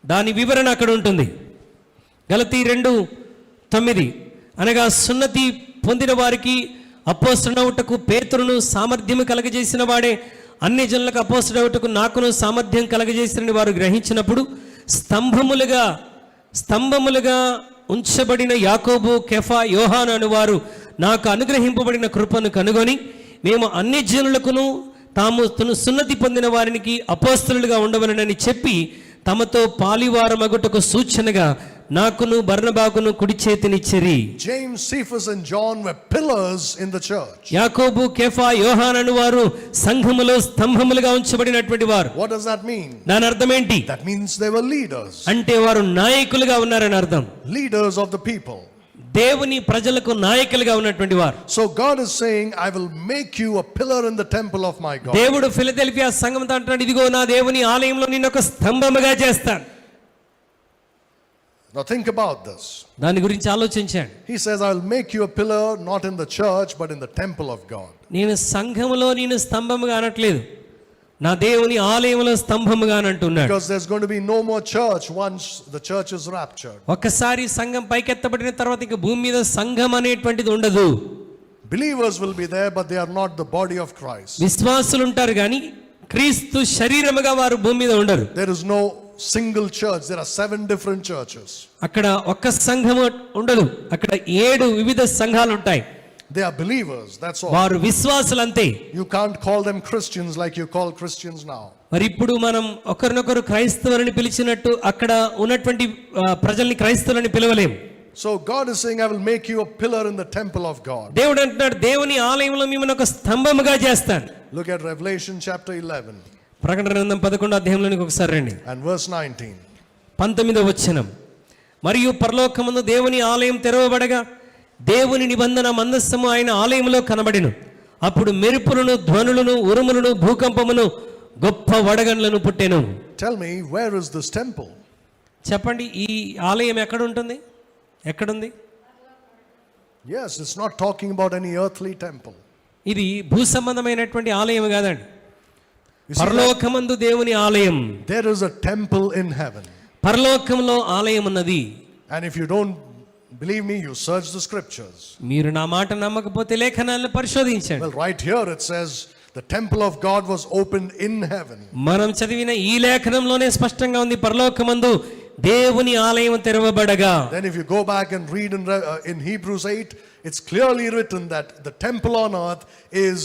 దాని వివరణ అక్కడ ఉంటుంది. గలతీ 2:9 అనగా సున్నతి పొందిన వారికి అపోస్తలుడవుటకు పేతురును సామర్థ్యము కలగజేసిన వాడే అన్ని జనులకు అపోస్తలుడవుటకు నాకును సామర్థ్యం కలగజేసినని వారు గ్రహించినప్పుడు స్తంభములుగా ఉంచబడిన యాకోబు, కేఫా, యోహాను అను వారు నాకు అనుగ్రహింపబడిన కృపను కనుగొని మేము అన్ని జనులకును తాము సున్నతి పొందిన వారికి అపోస్తలులుగా ఉండవలనని చెప్పి తమతో పాలివారమగుటకు సూచనగా నాకును బర్నబాకును కుడి చేతినిచ్చిరి. James, Cephas and John were pillars in the church. యాకోబు, కేఫా, యోహాను అను వారు సంఘములో స్తంభములుగా ఉంచబడినటువంటి వారు. What does that mean? దాని అర్థం ఏంటి? That means they were leaders. అంటే వారు నాయకులుగా ఉన్నారని అర్థం. Leaders of the people. దేవుని ప్రజలకు నాయకులుగా ఉన్నటువంటి వారు. So God is saying, I will make you a pillar in the temple of my God. దేవుడు ఫిలదెల్ఫియా సంఘంతో అంటున్నాడు, ఇదిగో నా దేవుని ఆలయంలో నిన్ను ఒక స్తంభముగా చేస్తాను. Now think about this. దాని గురించి ఆలోచించాడు. He says, I will make you a pillar not in the church but in the temple of God. నేను సంఘములో నేను స్తంభముగా అనట్లేదు, నా దేవుని ఆలయంలో స్తంభముగా అని అంటున్నాడు. Because there's going to be no more church once the church is raptured. ఒక్కసారి సంఘం పైకెత్తబడిన తర్వాత ఇక భూమి మీద సంఘం అనేటువంటిది ఉండదు. Believers will be there but they are not the body of Christ. విశ్వాసులు ఉంటారు కానీ క్రీస్తు శరీరముగా వారు భూమి మీద ఉండరు. There is no single church. There are 7 different churches. అక్కడ ఒక్క సంఘము ఉండదు, అక్కడ 7 వివిధ సంఘాలు ఉంటాయి. They are believers, that's all. వారు విశ్వాసులు అంతే. You can't call them Christians like you call Christians now. మరి ఇప్పుడు మనం ఒకరినొకరు క్రైస్తవులని పిలిచినట్టు అక్కడ ఉన్నటువంటి ప్రజల్ని క్రైస్తవులని పిలవలేం. So God is saying, I will make you a pillar in the temple of God. దేవుడు అంటున్నాడు, దేవుని ఆలయంలో మిమ్మల్ని ఒక స్తంభముగా చేస్తాను. Look at Revelation chapter 11 ప్రకటన గ్రంథం 11వ అధ్యాయంలోనికి ఒకసారి రండి. and verse 19. 19వ వచనం. మరియు పరలోకమందు దేవుని ఆలయం తెరవబడగా దేవుని నిబంధన మందస్సము ఆయన ఆలయంలో కనబడెను. అప్పుడు మెరుపులను, ధ్వనులను, ఉరుములను, భూకంపమును, గొప్ప వడగండ్లను పుట్టెను. Tell me, where is this temple? చెప్పండి, ఈ ఆలయం ఎక్కడ ఉంటుంది? ఎక్కడుంది? Yes, it's not talking about any earthly temple. ఇది భూ సంబంధమైనటువంటి ఆలయం కాదండి. You see, పరలోకమందు దేవుని ఆలయం. there is a temple in heaven. పరలోకంలో ఆలయం ఉన్నది. And if you don't believe me, you search the scriptures. మీరు నా మాట నమ్మకపోతే లేఖనాలను పరిశోధించండి. Well, right here it says the temple of God was opened in heaven. మనం చదివిన ఈ లేఖనంలోనే స్పష్టంగా ఉంది, పరలోకమందు దేవుని ఆలయం తెరవబడగా. Then if you go back and read in Hebrews 8, it's clearly written that the temple on earth is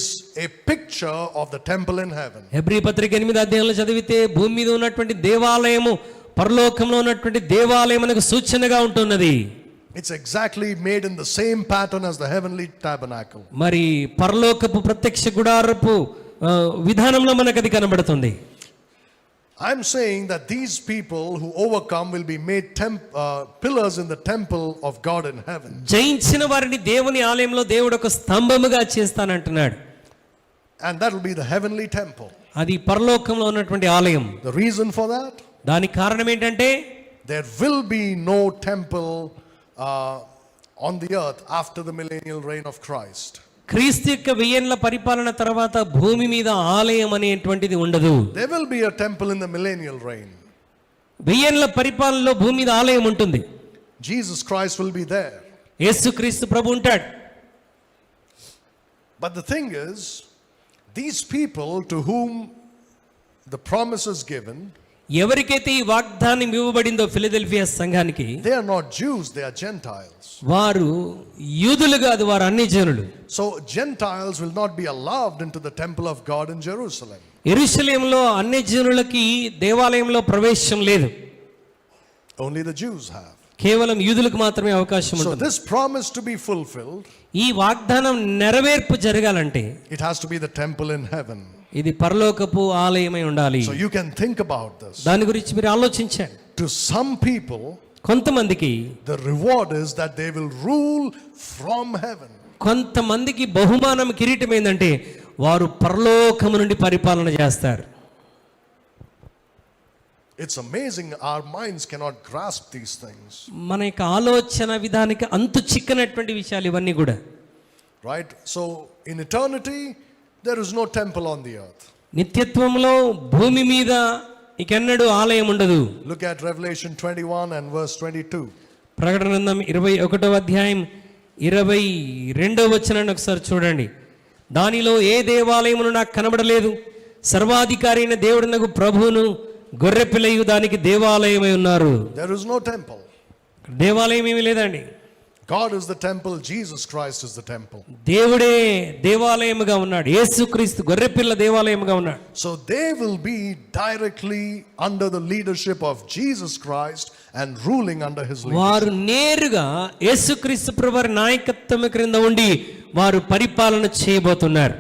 a picture of the temple in heaven. Hebrew పత్రిక 8వ అధ్యాయంలో చదివితే భూమి మీద ఉన్నటువంటి దేవాలయము పరలోకంలో ఉన్నటువంటి దేవాలయమునకు సూచనగా ఉంటున్నది. It's exactly made in the same pattern as the heavenly tabernacle. మరి పరలోకపు ప్రత్యక్ష గుడారపు విధానంలో మనకు అది కనబడుతుంది. I'm saying that these people who overcome will be made pillars in the temple of God in heaven. జయించిన వారిని దేవుని ఆలయంలో దేవుడు ఒక స్తంభముగా చేస్తానంటున్నాడు. And that will be the heavenly temple. అది పరలోకంలో ఉన్నటువంటి ఆలయం. The reason for that? దానికి కారణం ఏంటంటే There will be no temple on the earth after the millennial reign of Christ. క్రీస్తు యొక్క 1000 ఏళ్ల పరిపాలన తర్వాత భూమి మీద ఆలయం అనేటువంటిది ఉండదు. There will be a temple in the millennial reign. 1000 ఏళ్ల పరిపాలనలో భూమి మీద ఆలయం ఉంటుంది. Jesus Christ will be there. యేసుక్రీస్తు ప్రభు ఉంటాడు. But the thing is, These people to whom the promise is given, ఎవరికైతే ఈ వాగ్దానం ఇవ్వబడిందో ఫిలదెల్ఫియా సంఘానికి, they are not Jews, they are Gentiles. వారు యూదులు కాదు, వారు అన్ని జనులు. So Gentiles will not be allowed into the temple of God in Jerusalem. యెరూషలేములో అన్ని జనులకి దేవాలయంలో ప్రవేశం లేదు. Only the Jews have. కేవలం యూదులకు మాత్రమే అవకాశం So ఉంటుంది. this promise to be fulfilled, ఈ వాగ్దానం నెరవేర్పు జరగాలంటే it has to be the temple in heaven. ఇది పరలోకపు ఆలయమై ఉండాలి. So you can think about this. దాని గురించి మీరు ఆలోచించండి. To some people, కొంతమందికి the reward is that they will rule from heaven. కొంతమందికి బహుమానం కిరీటం ఏంటంటే వారు పరలోకము నుండి పరిపాలన చేస్తారు. It's amazing, our minds cannot grasp these things. మన యొక్క ఆలోచన విధానికి అంతు చిక్కనటువంటి విషయాలు ఇవన్నీ కూడా. Right? So in eternity, there is no temple on the earth. నిత్యత్వంలో భూమి మీద ఇకెన్నడూ ఆలయం ఉండదు. Look at Revelation 21 and verse 22. ప్రకటన గ్రంథం 21వ అధ్యాయం 22వ వచనాన్ని ఒకసారి చూడండి. దానిలో ఏ దేవాలయమును నాకు కనబడలేదు, సర్వాధికారి అయిన దేవుడునకు ప్రభువును గొర్రెపిల్లయు దానికి దేవాలయమై ఉన్నారు. There is no temple. దేవాలయం ఏమీ లేదండి. God is the temple, Jesus Christ is the temple. దేవుడే దేవాలయముగా ఉన్నాడు, యేసుక్రీస్తు గొర్రెపిల్ల దేవాలయముగా ఉన్నాడు. So they will be directly under the leadership of Jesus Christ and ruling under his leadership. వారు నేరుగా యేసుక్రీస్తు ప్రభువారి నాయకత్వం క్రింద ఉండి వారు పరిపాలన చేయబోతున్నారు.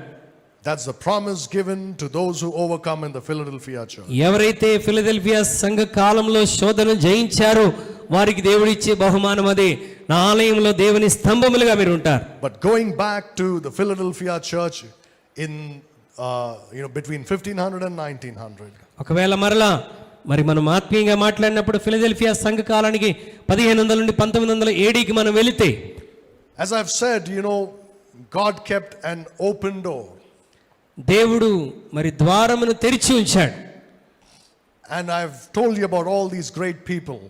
That's the promise given to those who overcome in the Philadelphia church. ఎవరైతే ఫిలదెల్ఫియా సంఘ కాలంలో శోధన జయించారో వారికి దేవుడిచ్చే బహుమానం అదే. నా ఆలయంలో దేవుని స్తంభములుగా మీరు ఉంటారు. But going back to the Philadelphia church in between 1500 and 1900. ఒకవేళ మరలా మరి మనం ఆత్మీయంగా మాట్లాడినప్పుడు ఫిలదెల్ఫియా సంఘ కాలానికి 1500 నుండి 1900 ఏడీకి మనం వెళితే, As I've said, God kept an open door. దేవుడు మరి ద్వారమును తెరిచి ఉంచాడు. And I've told you about all these great people.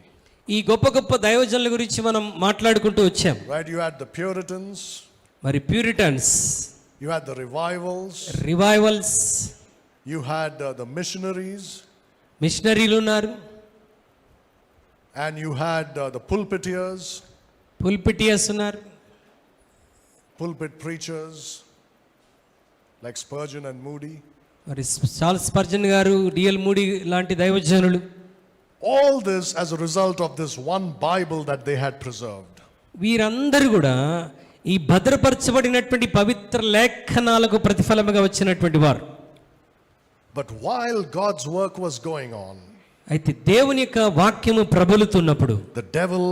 ఈ గొప్ప గొప్ప దైవజనుల గురించి మనం మాట్లాడుకుంటూ వచ్చాం. Right, you had the Puritans, మరి Puritans, you had the revivals, revivals, you had the missionaries, మిషనరీలు ఉన్నారు, and you had the pulpiteers, పుల్పిటియస్ ఉన్నారు, pulpit preachers like Spurgeon and Moody. మరి చార్ల్స్ స్పర్జన్ గారు, డిఎల్ మూడీ లాంటి దైవజనులు. All this as a result of this one Bible that they had preserved. వీరందరూ కూడా ఈ భద్రపరచబడినటువంటి పవిత్ర లేఖనాలకు ప్రతిఫలముగా వచ్చినటువంటి వారు. But while God's work was going on, అయితే దేవుని యొక్క వాక్యము ప్రబలుతున్నప్పుడు the devil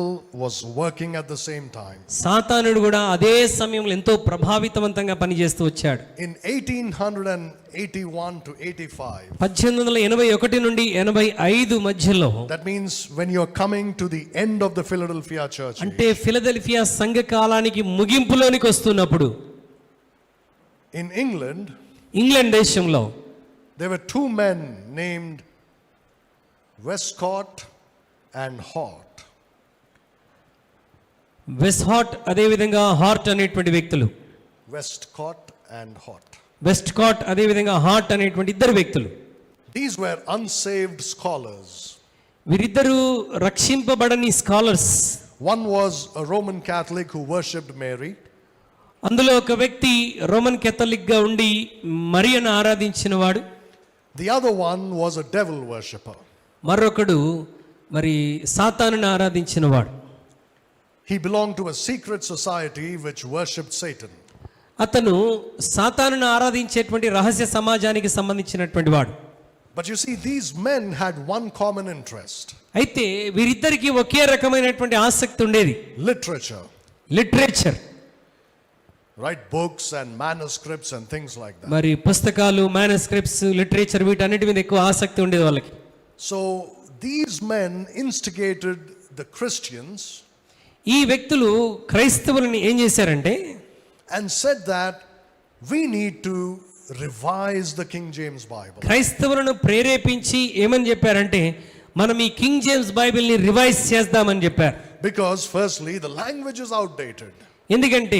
was working at the same time. సాతానుడు కూడా అదే సమయంలో ఎంతో ప్రభావితవంతంగా పనిచేస్తూ వచ్చాడు. In 1881 to 85, 1881 నుండి 85 మధ్యలో, that means when you're coming to the end of the Philadelphia church, అంటే ఫిలదెల్ఫియా సంఘ కాలానికి ముగింపులోనికి వస్తున్నప్పుడు, in England, ఇంగ్లాండ్ దేశంలో there were two men named Westcott and Hort. వెస్ట్హాట్ అదే విధంగా హార్ట్ అనేటువంటి వ్యక్తులు. Westcott and Hort. వెస్ట్కాట్ అదే విధంగా హార్ట్ అనేటువంటి ఇద్దరు వ్యక్తులు. These were unsaved scholars. వీరిద్దరూ రక్షింపబడని scholars. One was a Roman Catholic who worshipped Mary. అందులో ఒక వ్యక్తి రోమన్ కేథలిక్ గా ఉండి మరియను ఆరాధించిన వాడు. The other one was a devil worshipper. మరొకడు మరి సాతానుని ఆరాధించిన వాడు. He belonged to a secret society which worshipped Satan. అతను సాతానుని ఆరాధించేటువంటి రహస్య సమాజానికి సంబంధించినటువంటి వాడు. But you see, these men had one common interest. అయితే వీరిద్దరికి ఒకే రకమైనటువంటి ఆసక్తి ఉండేది. Literature. Literature. Right, books and manuscripts and things like that. మరి పుస్తకాలు, మానస్క్రిప్ట్స్, లిటరేచర్ వీటన్నిటి మీద ఎక్కువ ఆసక్తి ఉండేది వాళ్ళకి. So these men instigated the Christians ఈ వ్యక్తులు క్రైస్తవులని ఏం చేశారంటే, and said that we need to revise the King James Bible. క్రైస్తవులను ప్రేరేపించి ఏమని చెప్పారంటే, మనం ఈ కింగ్ జేమ్స్ బైబిల్ని రివైజ్ చేద్దామని చెప్పారు. Because firstly, the language is outdated. ఎందుకంటే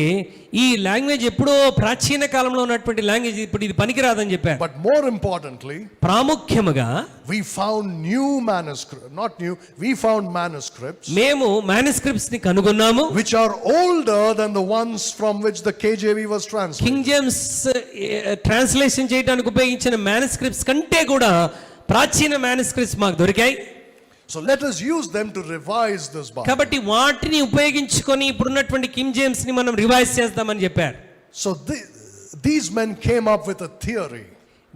ఈ లాంగ్వేజ్ ఎప్పుడో ప్రాచీన కాలంలో ఉన్నటువంటి లాంగ్వేజ్ ఇప్పుడు ఇది పనికిరాదని చెప్పారు. But more importantly, ప్రాముఖ్యముగా we found new manuscripts, not new, we found manuscripts మేము manuscripts ని కనుగొన్నాము, which are older than the ones from which the KJV was translated. King James translation చేయడానికి ఉపయోగించిన manuscripts కంటే కూడా ప్రాచీన manuscripts మాకు దొరికాయి. So let us use them to revise this Bible. కాబట్టి వాటిని ఉపయోగించుకొని ఇప్పుడున్నటువంటి కింగ్ జేమ్స్ ని మనం రివైజ్ చేద్దామని చెప్పారు. So these men came up with a theory.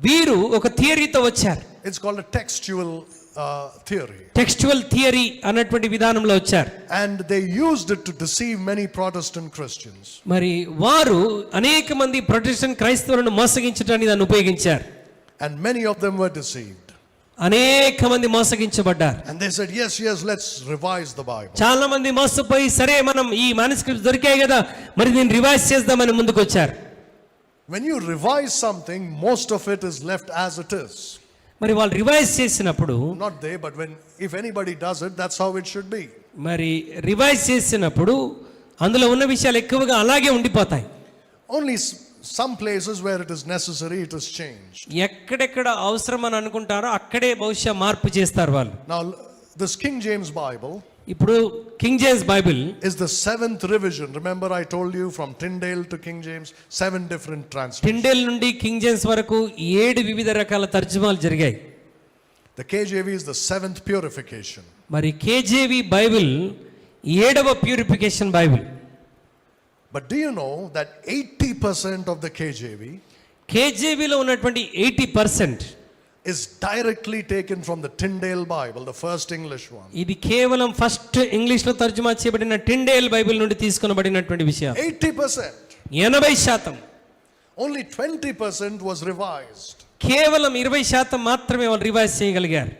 వీరు ఒక థియరీతో వచ్చారు. It's called a textual theory. Textual theory అన్నటువంటి విధానంలో వచ్చారు. And they used it to deceive many Protestant Christians. మరి వారు అనేక మంది ప్రొటెస్టెంట్ క్రైస్తవులను మోసగించడానికి దాన్ని ఉపయోగించారు. And many of them were deceived. అనేక మంది మోసగించబడ్డారు. And they said, yes, let's revise the Bible. చాలా మంది మోసపోయి సరే మనం ఈ మాన్యుస్క్రిప్ట్స్ దొరికాయి కదా మరి దీన్ని రివైజ్ చేద్దామని ముందుకు వచ్చారు. When you revise something, most of it is left as it is. మరి వాళ్ళు రివైజ్ చేసినప్పుడు, Not they, but if anybody does it, that's how it should be. మరి రివైజ్ చేసినప్పుడు అందులో ఉన్న విషయాలు ఎక్కువగా అలాగే ఉండిపోతాయి. Only some places where it is necessary, it is changed. ఎక్కడెక్కడ అవసరం అని అనుకుంటారో అక్కడే బహుశా మార్పు చేస్తారు వాళ్ళు. Now, this King James Bible ఇప్పుడు king James Bible is the 7th revision. Remember I told you from Tyndale to King James, 7 different translations. Tyndale నుండి కింగ్ జేమ్స్ వరకు 7 వివిధ రకాల తర్జుమాలు జరిగాయి. The KJV is the 7th purification. మరి KJV Bible 7వ purification Bible. But do you know that 80% of the KJV కేజేవిలో ఉన్నటువంటి 80% is directly taken from the Tyndale Bible, the first English one. ఇది కేవలం first English లో తర్జుమా చేయబడిన Tyndale Bible నుండి తీసుకొనబడినటువంటి విషయం. 80%. 80%. Only 20% was revised. కేవలం 20% మాత్రమే వాళ్ళు రివైజ్ చేయగలిగారు.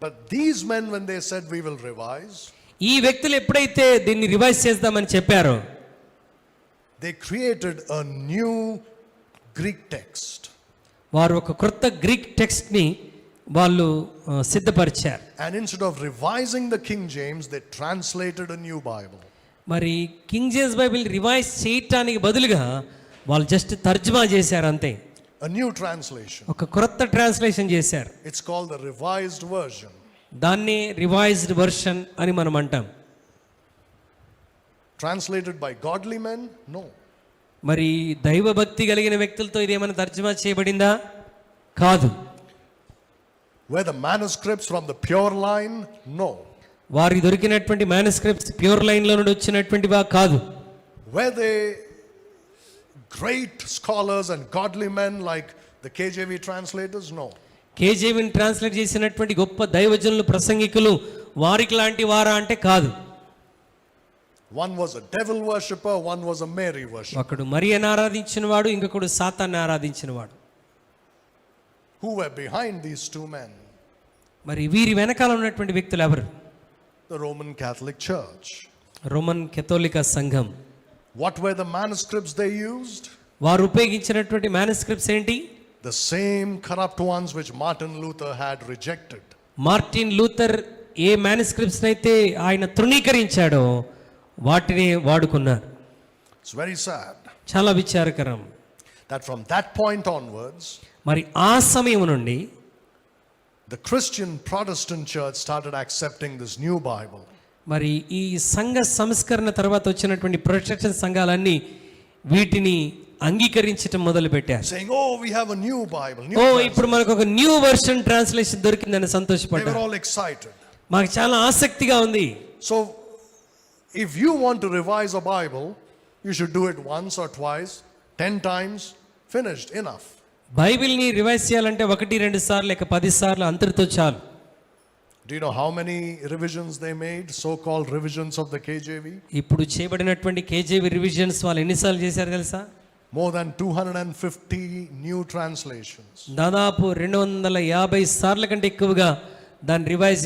But these men, when they said we will revise, ఈ వ్యక్తులు ఎప్పుడైతే దీన్ని రివైజ్ చేద్దామని చెప్పారో they created a new Greek text. వారు ఒక కొత్త గ్రీక్ టెక్స్ట్ ని వాళ్ళు సిద్ధపరిచారు. And instead of revising the King James, they translated a new Bible. మరి కింగ్ జేమ్స్ బైబిల్ రివైజ్ చేయటానికి బదులుగా వాళ్ళు జస్ట్ తర్జుమా చేశారు అంతే. A new translation. ఒక కొత్త ట్రాన్స్లేషన్ చేశారు. It's called the revised version. దాన్ని రివైజ్డ్ వర్షన్ అని మనం అంటాం. Translated by godly men? No. మరి దైవభక్తి కలిగిన వ్యక్తులతో ఇదేమైనా తర్జుమా చేయబడిందా? కాదు. Were the manuscripts from the pure line? No. వారికి దొరికినటువంటి మాన్యుస్క్రిప్ట్స్ ప్యూర్ లైన్ లో నుండి వచ్చినటువంటివా? కాదు. Were they great scholars and godly men like the KJV translators? No. కేజేవిని ట్రాన్స్లేట్ చేసినటువంటి గొప్ప దైవజనులు ప్రసంగికులు వారికి లాంటి వారా అంటే కాదు. One was a devil worshipper, one was a Mary worshipper. ఒకడు మరియను ఆరాధించిన వాడు, ఇంకొకడు సాతాన్ని ఆరాధించిన వాడు. Who were behind these two men? మరి వీరి వెనకాల ఉన్నటువంటి వ్యక్తులు ఎవరు? The Roman Catholic Church. Roman కథోలిక సంఘం. What were the manuscripts they used? వారు ఉపయోగించినటువంటి మాన్యుస్క్రిప్ట్స్ ఏంటి? The same corrupt ones which Martin Luther had rejected. Martin Luther A manuscripts అయితే ఆయన తృణీకరించాడో వాటిని వాడుకున్నారు. It's very sad చాలా విచారకరం that from that point onwards, మరి ఆ సమయం నుండి the Christian Protestant church started accepting this new Bible. మరి ఈ సంఘ సంస్కరణ తర్వాత వచ్చినటువంటి ప్రొటెస్టెంట్ సంఘాలన్నీ వీటిని అంగీకరించడం మొదలుపెట్టారు. Saying, oh, we have a new Bible. ఇప్పుడు మనకు ఒక న్యూ వర్షన్ ట్రాన్స్లేషన్ దొరికిందని They సంతోషపడ్డారు. were all excited. మాకు చాలా ఆసక్తిగా ఉంది. So, if you want to revise a Bible, you should do it once or twice, 10 times, finished, enough. బైబిల్ని revise చేయాలంటే 1-2 సార్లు లేక 10 సార్లు అంతటితో చాలు. Do you know how many revisions they made, so-called revisions of the KJV? ఇప్పుడు చేయబడినటువంటి KJV revisions వాళ్ళు ఎన్నిసార్లు చేశారు తెలుసా? More than 250 new translations. దాదాపు 250 సార్ల కంటే ఎక్కువగా దాన్ని రివైజ్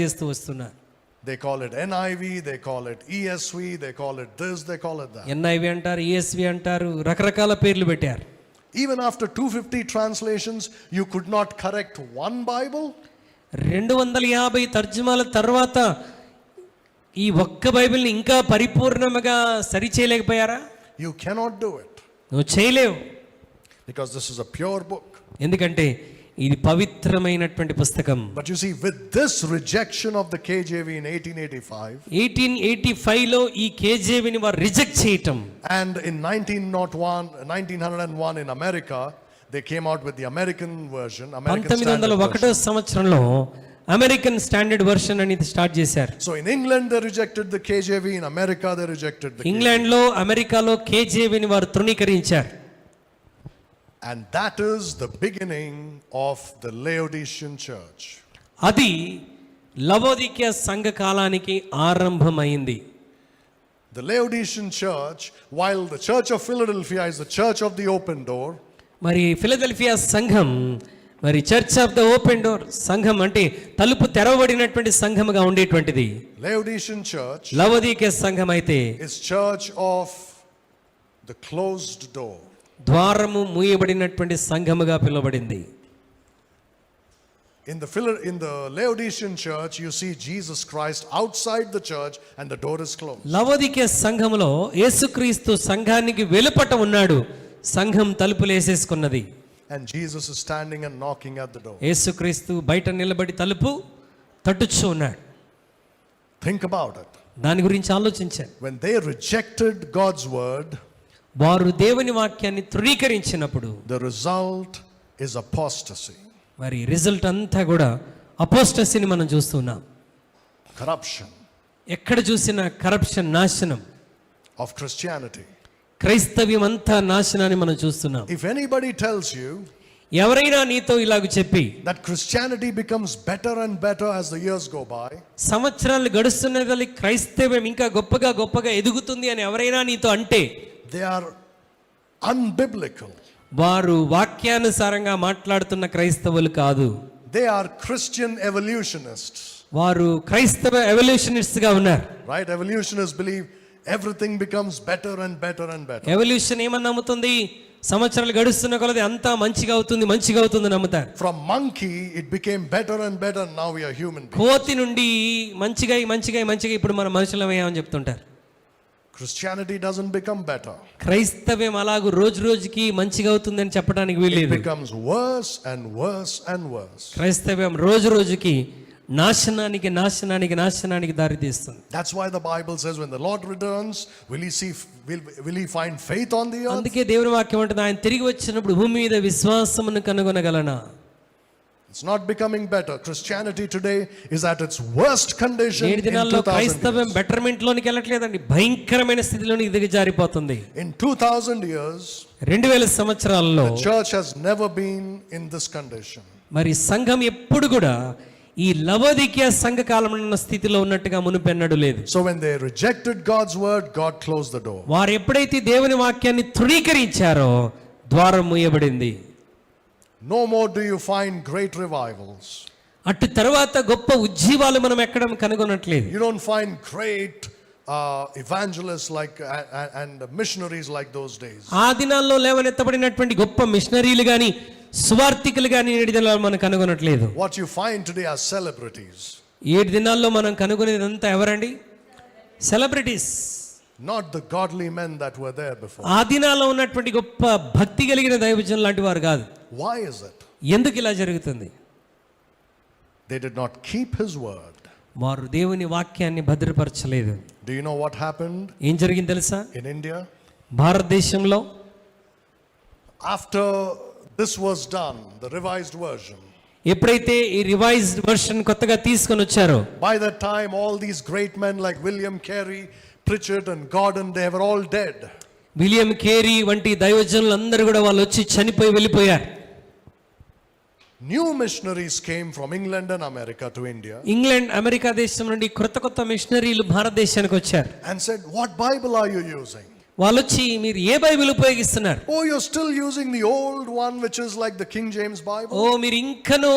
చేస్తూ వస్తున్నారు. They call it NIV, they call it ESV, they call it this, they call it that. NIV అంటారు, ESV అంటారు, రకరకాల పేర్లు పెట్టారు. Even after 250 translations, you could not correct one Bible? 250 తర్జుమాల తర్వాత ఈ ఒక్క బైబిల్ని ఇంకా పరిపూర్ణముగా సరి చేయలేకపోయారా? You cannot do it నువ్వు చేయలేవు. because this is a pure book. ఎందుకంటే ఇది పవిత్రమైనటువంటి పుస్తకం. But you see, with this rejection of the KJV in 1885, 1885లో ఈ కేజేవిని వారు రిజెక్ట్ చేయటం, and in 1901 in America, they came out with the American version, American Standard 1901 Version. సంవత్సరంలో American standard version అనేది start చేశారు. So in England they rejected the KJV, in America they rejected the KJV. ఇంగ్లాండ్లో అమెరికాలో కేజేవిని వారు తృణీకరించారు. And that is the beginning of the Laodicean church. అది లవోదికీయ సంఘ కాలానికి ఆరంభమైంది. The Laodicean church, while the church of Philadelphia is the church of the open door, మరి ఫిలదెల్ఫియా సంఘం మరి church of the open door సంఘం అంటే తలుపు తెరవబడినటువంటి సంఘముగా ఉండేటువంటిది. Laodicean church లవోదికీయ సంఘం అయితే is church of the closed door. ద్వారము మూయబడినటువంటి సంఘముగా పిలువబడింది. In the Laodicean church, you see Jesus Christ outside the church and the door is closed. లవోదికీయ సంఘములో యేసుక్రీస్తు సంఘానికి వెలుపట ఉన్నాడు, సంఘం తలుపులేసేసుకున్నది. And Jesus is standing and knocking at the door. యేసుక్రీస్తు బయట నిలబడి తలుపు తట్టుచూ ఉన్నాడు. Think about it. దాని గురించి ఆలోచించాను. When they rejected God's word, వారు దేవుని వాక్యాన్ని తృణీకరించినప్పుడు the result is apostasy, మరి రిజల్ట్ అంతా కూడా అపోస్టసీని మనం చూస్తున్నాం. corruption ఎక్కడ చూసినా కరప్షన్, నాశనం of Christianity. క్రైస్తవ్యం అంతా నాశనాన్ని మనం చూస్తున్నాం. If anybody tells you ఎవరైనా నీతో ఇలాగ చెప్పి that Christianity becomes better and better as the years go by, సంవత్సరాలు గడుస్తున్నది క్రైస్తవ్యం ఇంకా గొప్పగా గొప్పగా ఎదుగుతుంది అని ఎవరైనా నీతో అంటే they are unbiblical. వారు వాక్యానుసారంగా మాట్లాడుతున్న క్రైస్తవులు కాదు. They are Christian evolutionists. వారు క్రైస్తవ ఎవల్యూషనిస్ట్స్ గా ఉన్నారు. Right? Evolutionists believe everything becomes better and better and better. Evolution ఏమని నమ్ముతుంది? సంవత్సరాలు గడుస్తున్న కొలది అంతా మంచిగా అవుతుంది నమ్ముతారు. From monkey it became better and better, now we are human beings. కోతి నుండి మంచిగా ఇప్పుడు మనం మనుషులమయ్యామని చెప్తుంటారు. Christianity doesn't become better. క్రైస్తవ్యం అలాగూ రోజు రోజుకి మంచిగా అవుతుందని చెప్పడానికి It వీల్లేదు. becomes worse and worse and worse. క్రైస్తవ్యం రోజు రోజుకి నాశనానికి దారి తీస్తుంది. That's why the Bible says when the Lord returns, will he find faith on the earth? అందుకే దేవుని వాక్యం అంటుంది, ఆయన తిరిగి వచ్చినప్పుడు భూమి మీద విశ్వాసమును కనుగొనగలనా? It's not becoming better. Christianity today is at its worst condition. నేటి దినాల్లో క్రైస్తవ్యం బెటర్మెంట్ లోనికి వెళ్ళట్లేదండి, భయంకరమైన స్థితిలోనికి దిగజారిపోతుంది. In 2000 years, 2000 సంవత్సరాలలో the church has never been in this condition. మరి సంఘం ఎప్పుడు కూడా ఈ లవోదికీయ సంఘ కాలంలో ఉన్న స్థితిలో ఉన్నట్టుగా మునుపెన్నడూ లేదు. So when they rejected God's word, God closed the door. వారు ఎప్పుడైతే దేవుని వాక్యాన్ని తృణీకరించారో ద్వారం మూయబడింది. No more do you find great revivals. అటు తర్వాత గొప్ప ఉజ్జీవాలు మనం ఎక్కడ కనుగొనట్లేదు. You don't find great evangelists like and missionaries like those days. ఆ దినాల్లో లేవనెత్తబడినటువంటి గొప్ప మిషనరీలు గాని సువార్థికులు గాని నేటి దినాల్లో మనం కనుగొనట్లేదు. What you find today are celebrities. ఏడు దినాల్లో మనం కనుగొనేదంతా ఎవరండి? Celebrities. Not the godly men that were there before. ఆ దినాల్లో ఉన్నటువంటి గొప్ప భక్తి కలిగిన దైవజనులు లాంటి వారు కాదు. Why is it? ఎందుకు ఇలా జరుగుతుంది? They did not keep his word. వారు దేవుని వాక్యాన్ని భద్రపరచలేదు. Do you know what happened? ఏం జరిగింది తెలుసా? In India, భారతదేశంలో after this was done, the revised version, ఎప్పుడైతే ఈ రివైజ్డ్ వర్షన్ కొత్తగా తీసుకొని వచ్చారో, by that time all these great men like William Carey, Pritchard and Gordon, they were all dead. William Carey వంటి దైవజనులు అందరూ కూడా వాళ్ళు వచ్చి చనిపోయి వెళ్ళిపోయారు. New missionaries came from England and America to India England America దేశం నుండి కొత్త మిషనరీలు భారతదేశానికి వచ్చారు. and said, what Bible are you using? వాళ్ళు వచ్చి మీరు ఏ బైబిల్ ఉపయోగిస్తున్నారు? Oh, you're still using the old one which is like the King James Bible? ఓ మీరు ఇంకనూ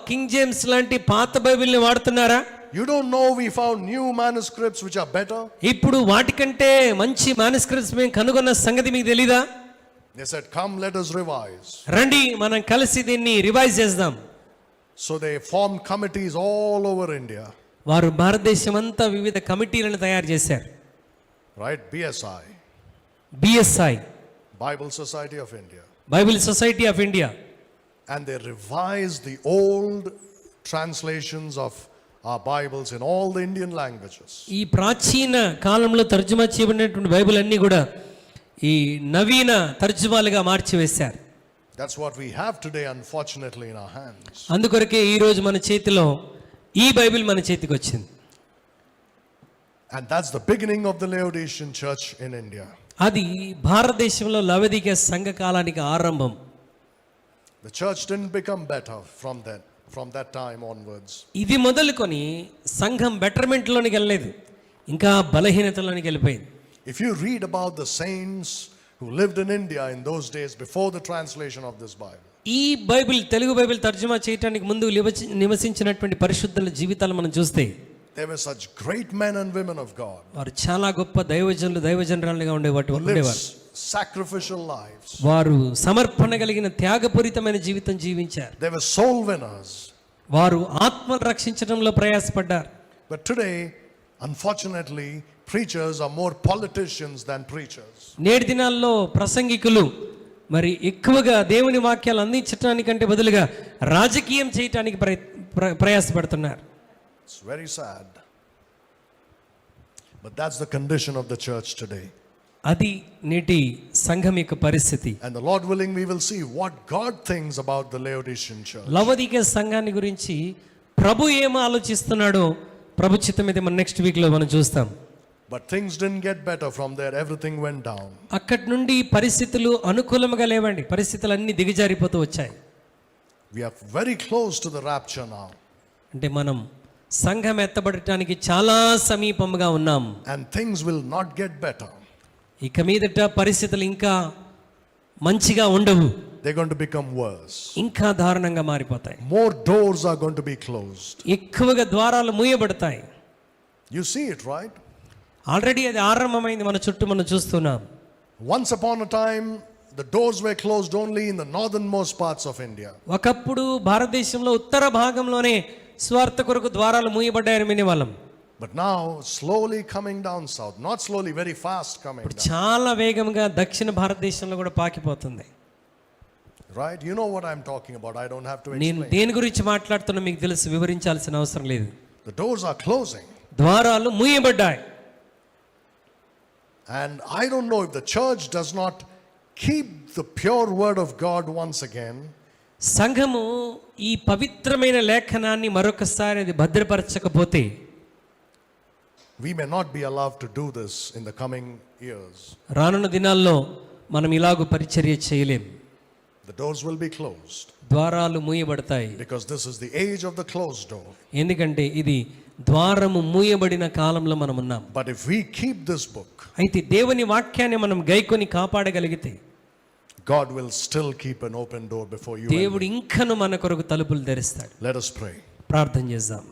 కింగ్ జేమ్స్ లాంటి పాత బైబిల్ని వాడుతున్నారా? You don't know we found new manuscripts which are better? ఇప్పుడు వాటికంటే మంచి మాన్యుస్క్రిప్ట్స్ మేము కనుగొన్న సంగతి మీకు తెలీదా? They said, come let us revise. రండి మనం కలిసి దీన్ని రివైజ్ చేద్దాం. So they formed committees all over India. వారు భారతదేశం అంతా వివిధ కమిటీలను తయారు చేశారు. right? BSI, BSI, Bible Society of India. Bible society of India. And they revised the old translations of our Bibles in all the Indian languages. ఈ ప్రాచీన కాలంలో తర్జుమా చేయబడినటువంటి బైబిల్ అన్ని కూడా ఈ నవీన తర్జుమాలుగా మార్చివేశారు. That's what we have today, unfortunately, in our hands. అందుకొరకే ఈ రోజు మన చేతిలో ఈ బైబిల్ మన చేతికి వచ్చింది. And that's the beginning of the Laodicean church in India. అది భారతదేశంలో లవదిక సంఘ కాలానికి ఆరంభం. The church didn't become better from that time onwards. ఇది మొదలుకొని సంఘం బెటర్మెంట్ లోనికి వెళ్ళలేదు, ఇంకా బలహీనతలోనికి వెళ్ళిపోయింది. If you read about the saints who lived in India in those days before the translation of this Bible, ఈ బైబిల్ తెలుగు బైబిల్ తర్జుమా చేయడానికి ముందు నివసించినటువంటి పరిశుద్ధుల జీవితాలు మనం చూస్తే there were such great men and women of God వారు చాలా గొప్ప దైవజనులు దైవజనరాలుగా who ఉండేవారు. lived sacrificial lives. వారు సమర్పణ కలిగిన త్యాగపూరితమైన జీవితం జీవించారు. They were soul winners. వారు ఆత్మను రక్షించడంలో ప్రయాసపడ్డారు. But today, unfortunately, preachers are more politicians than preachers. నేటి దినాల్లో ప్రసంగికులు మరి ఎక్కువగా దేవుని వాక్యాలు అందించడానికంటే బదులుగా రాజకీయం చేయటానికి ప్రయాసపడుతున్నారు. It's very sad. But that's the condition of the church today. అది నేటి సంఘం యొక్క పరిస్థితి. And the Lord willing, we will see what God thinks about the Laodicean church. లవదిక సంఘాన్ని గురించి ప్రభు ఏం ఆలోచిస్తున్నాడో ప్రభు చిత్తం అయితే మనం నెక్స్ట్ వీక్ లో మనం చూస్తాం. But things didn't get better from there. Everything went down. అక్కడి నుండి పరిస్థితులు అనుకూలంగా లేవండి, పరిస్థితులు అన్ని దిగజారిపోతూ వచ్చాయి. We are very close to the rapture now. అంటే మనం సంఘం ఎత్తబడటానికి చాలా సమీపంగా ఉన్నాం. And things will not get better. ఇక మీదట పరిస్థితులు ఇంకా మంచిగా ఉండవు. They're going to become worse. ఇంకా దారుణంగా మారిపోతాయి. More doors are going to be closed. ఎక్కువగా ద్వారాలు మూయబడతాయి. You see it, right? Already అది ఆరంభమైంది, మన చుట్టూ మనం చూస్తున్నాం. Once upon a time, the doors were closed only in the northernmost parts of India. ఒకప్పుడు భారతదేశంలో ఉత్తర భాగంలోనే స్వార్థ కొరకు ద్వారాలు మూయబడ్డాయని వినేవాళ్ళం. But now, slowly coming down south, not slowly, very fast coming down. చాలా వేగంగా దక్షిణ భారతదేశంలో కూడా పాకిపోతుంది. Right? You know what I'm talking about. I don't have to నేను explain. దేని గురించి మాట్లాడుతున్నా మీకు తెలుసు, వివరించాల్సిన అవసరం లేదు. The doors are closing. ద్వారాలు మూయబడ్డాయి. And I don't know if the church does not keep the pure word of God once again. సంఘము ఈ పవిత్రమైన లేఖనాన్ని మరొకసారి అది భద్రపరచకపోతే we may not be allowed to do this in the coming years. రానున్న దినాల్లో మనం ఇలాగ పరిచర్య చేయలేం. The doors will be closed. ద్వారాలు మూయబడతాయి. Because this is the age of the closed door. ఎందుకంటే ఇది ద్వారము మూయబడిన కాలంలో మనం ఉన్నాం. But if we keep this book, అయితే దేవుని వాక్యాన్ని మనం గైకొని కాపాడగలిగితే God will still keep an open door before you. దేవుడు ఇంకను మన కొరకు తలుపులు తెరుస్తాడు. Let us pray. ప్రార్థన చేద్దాం.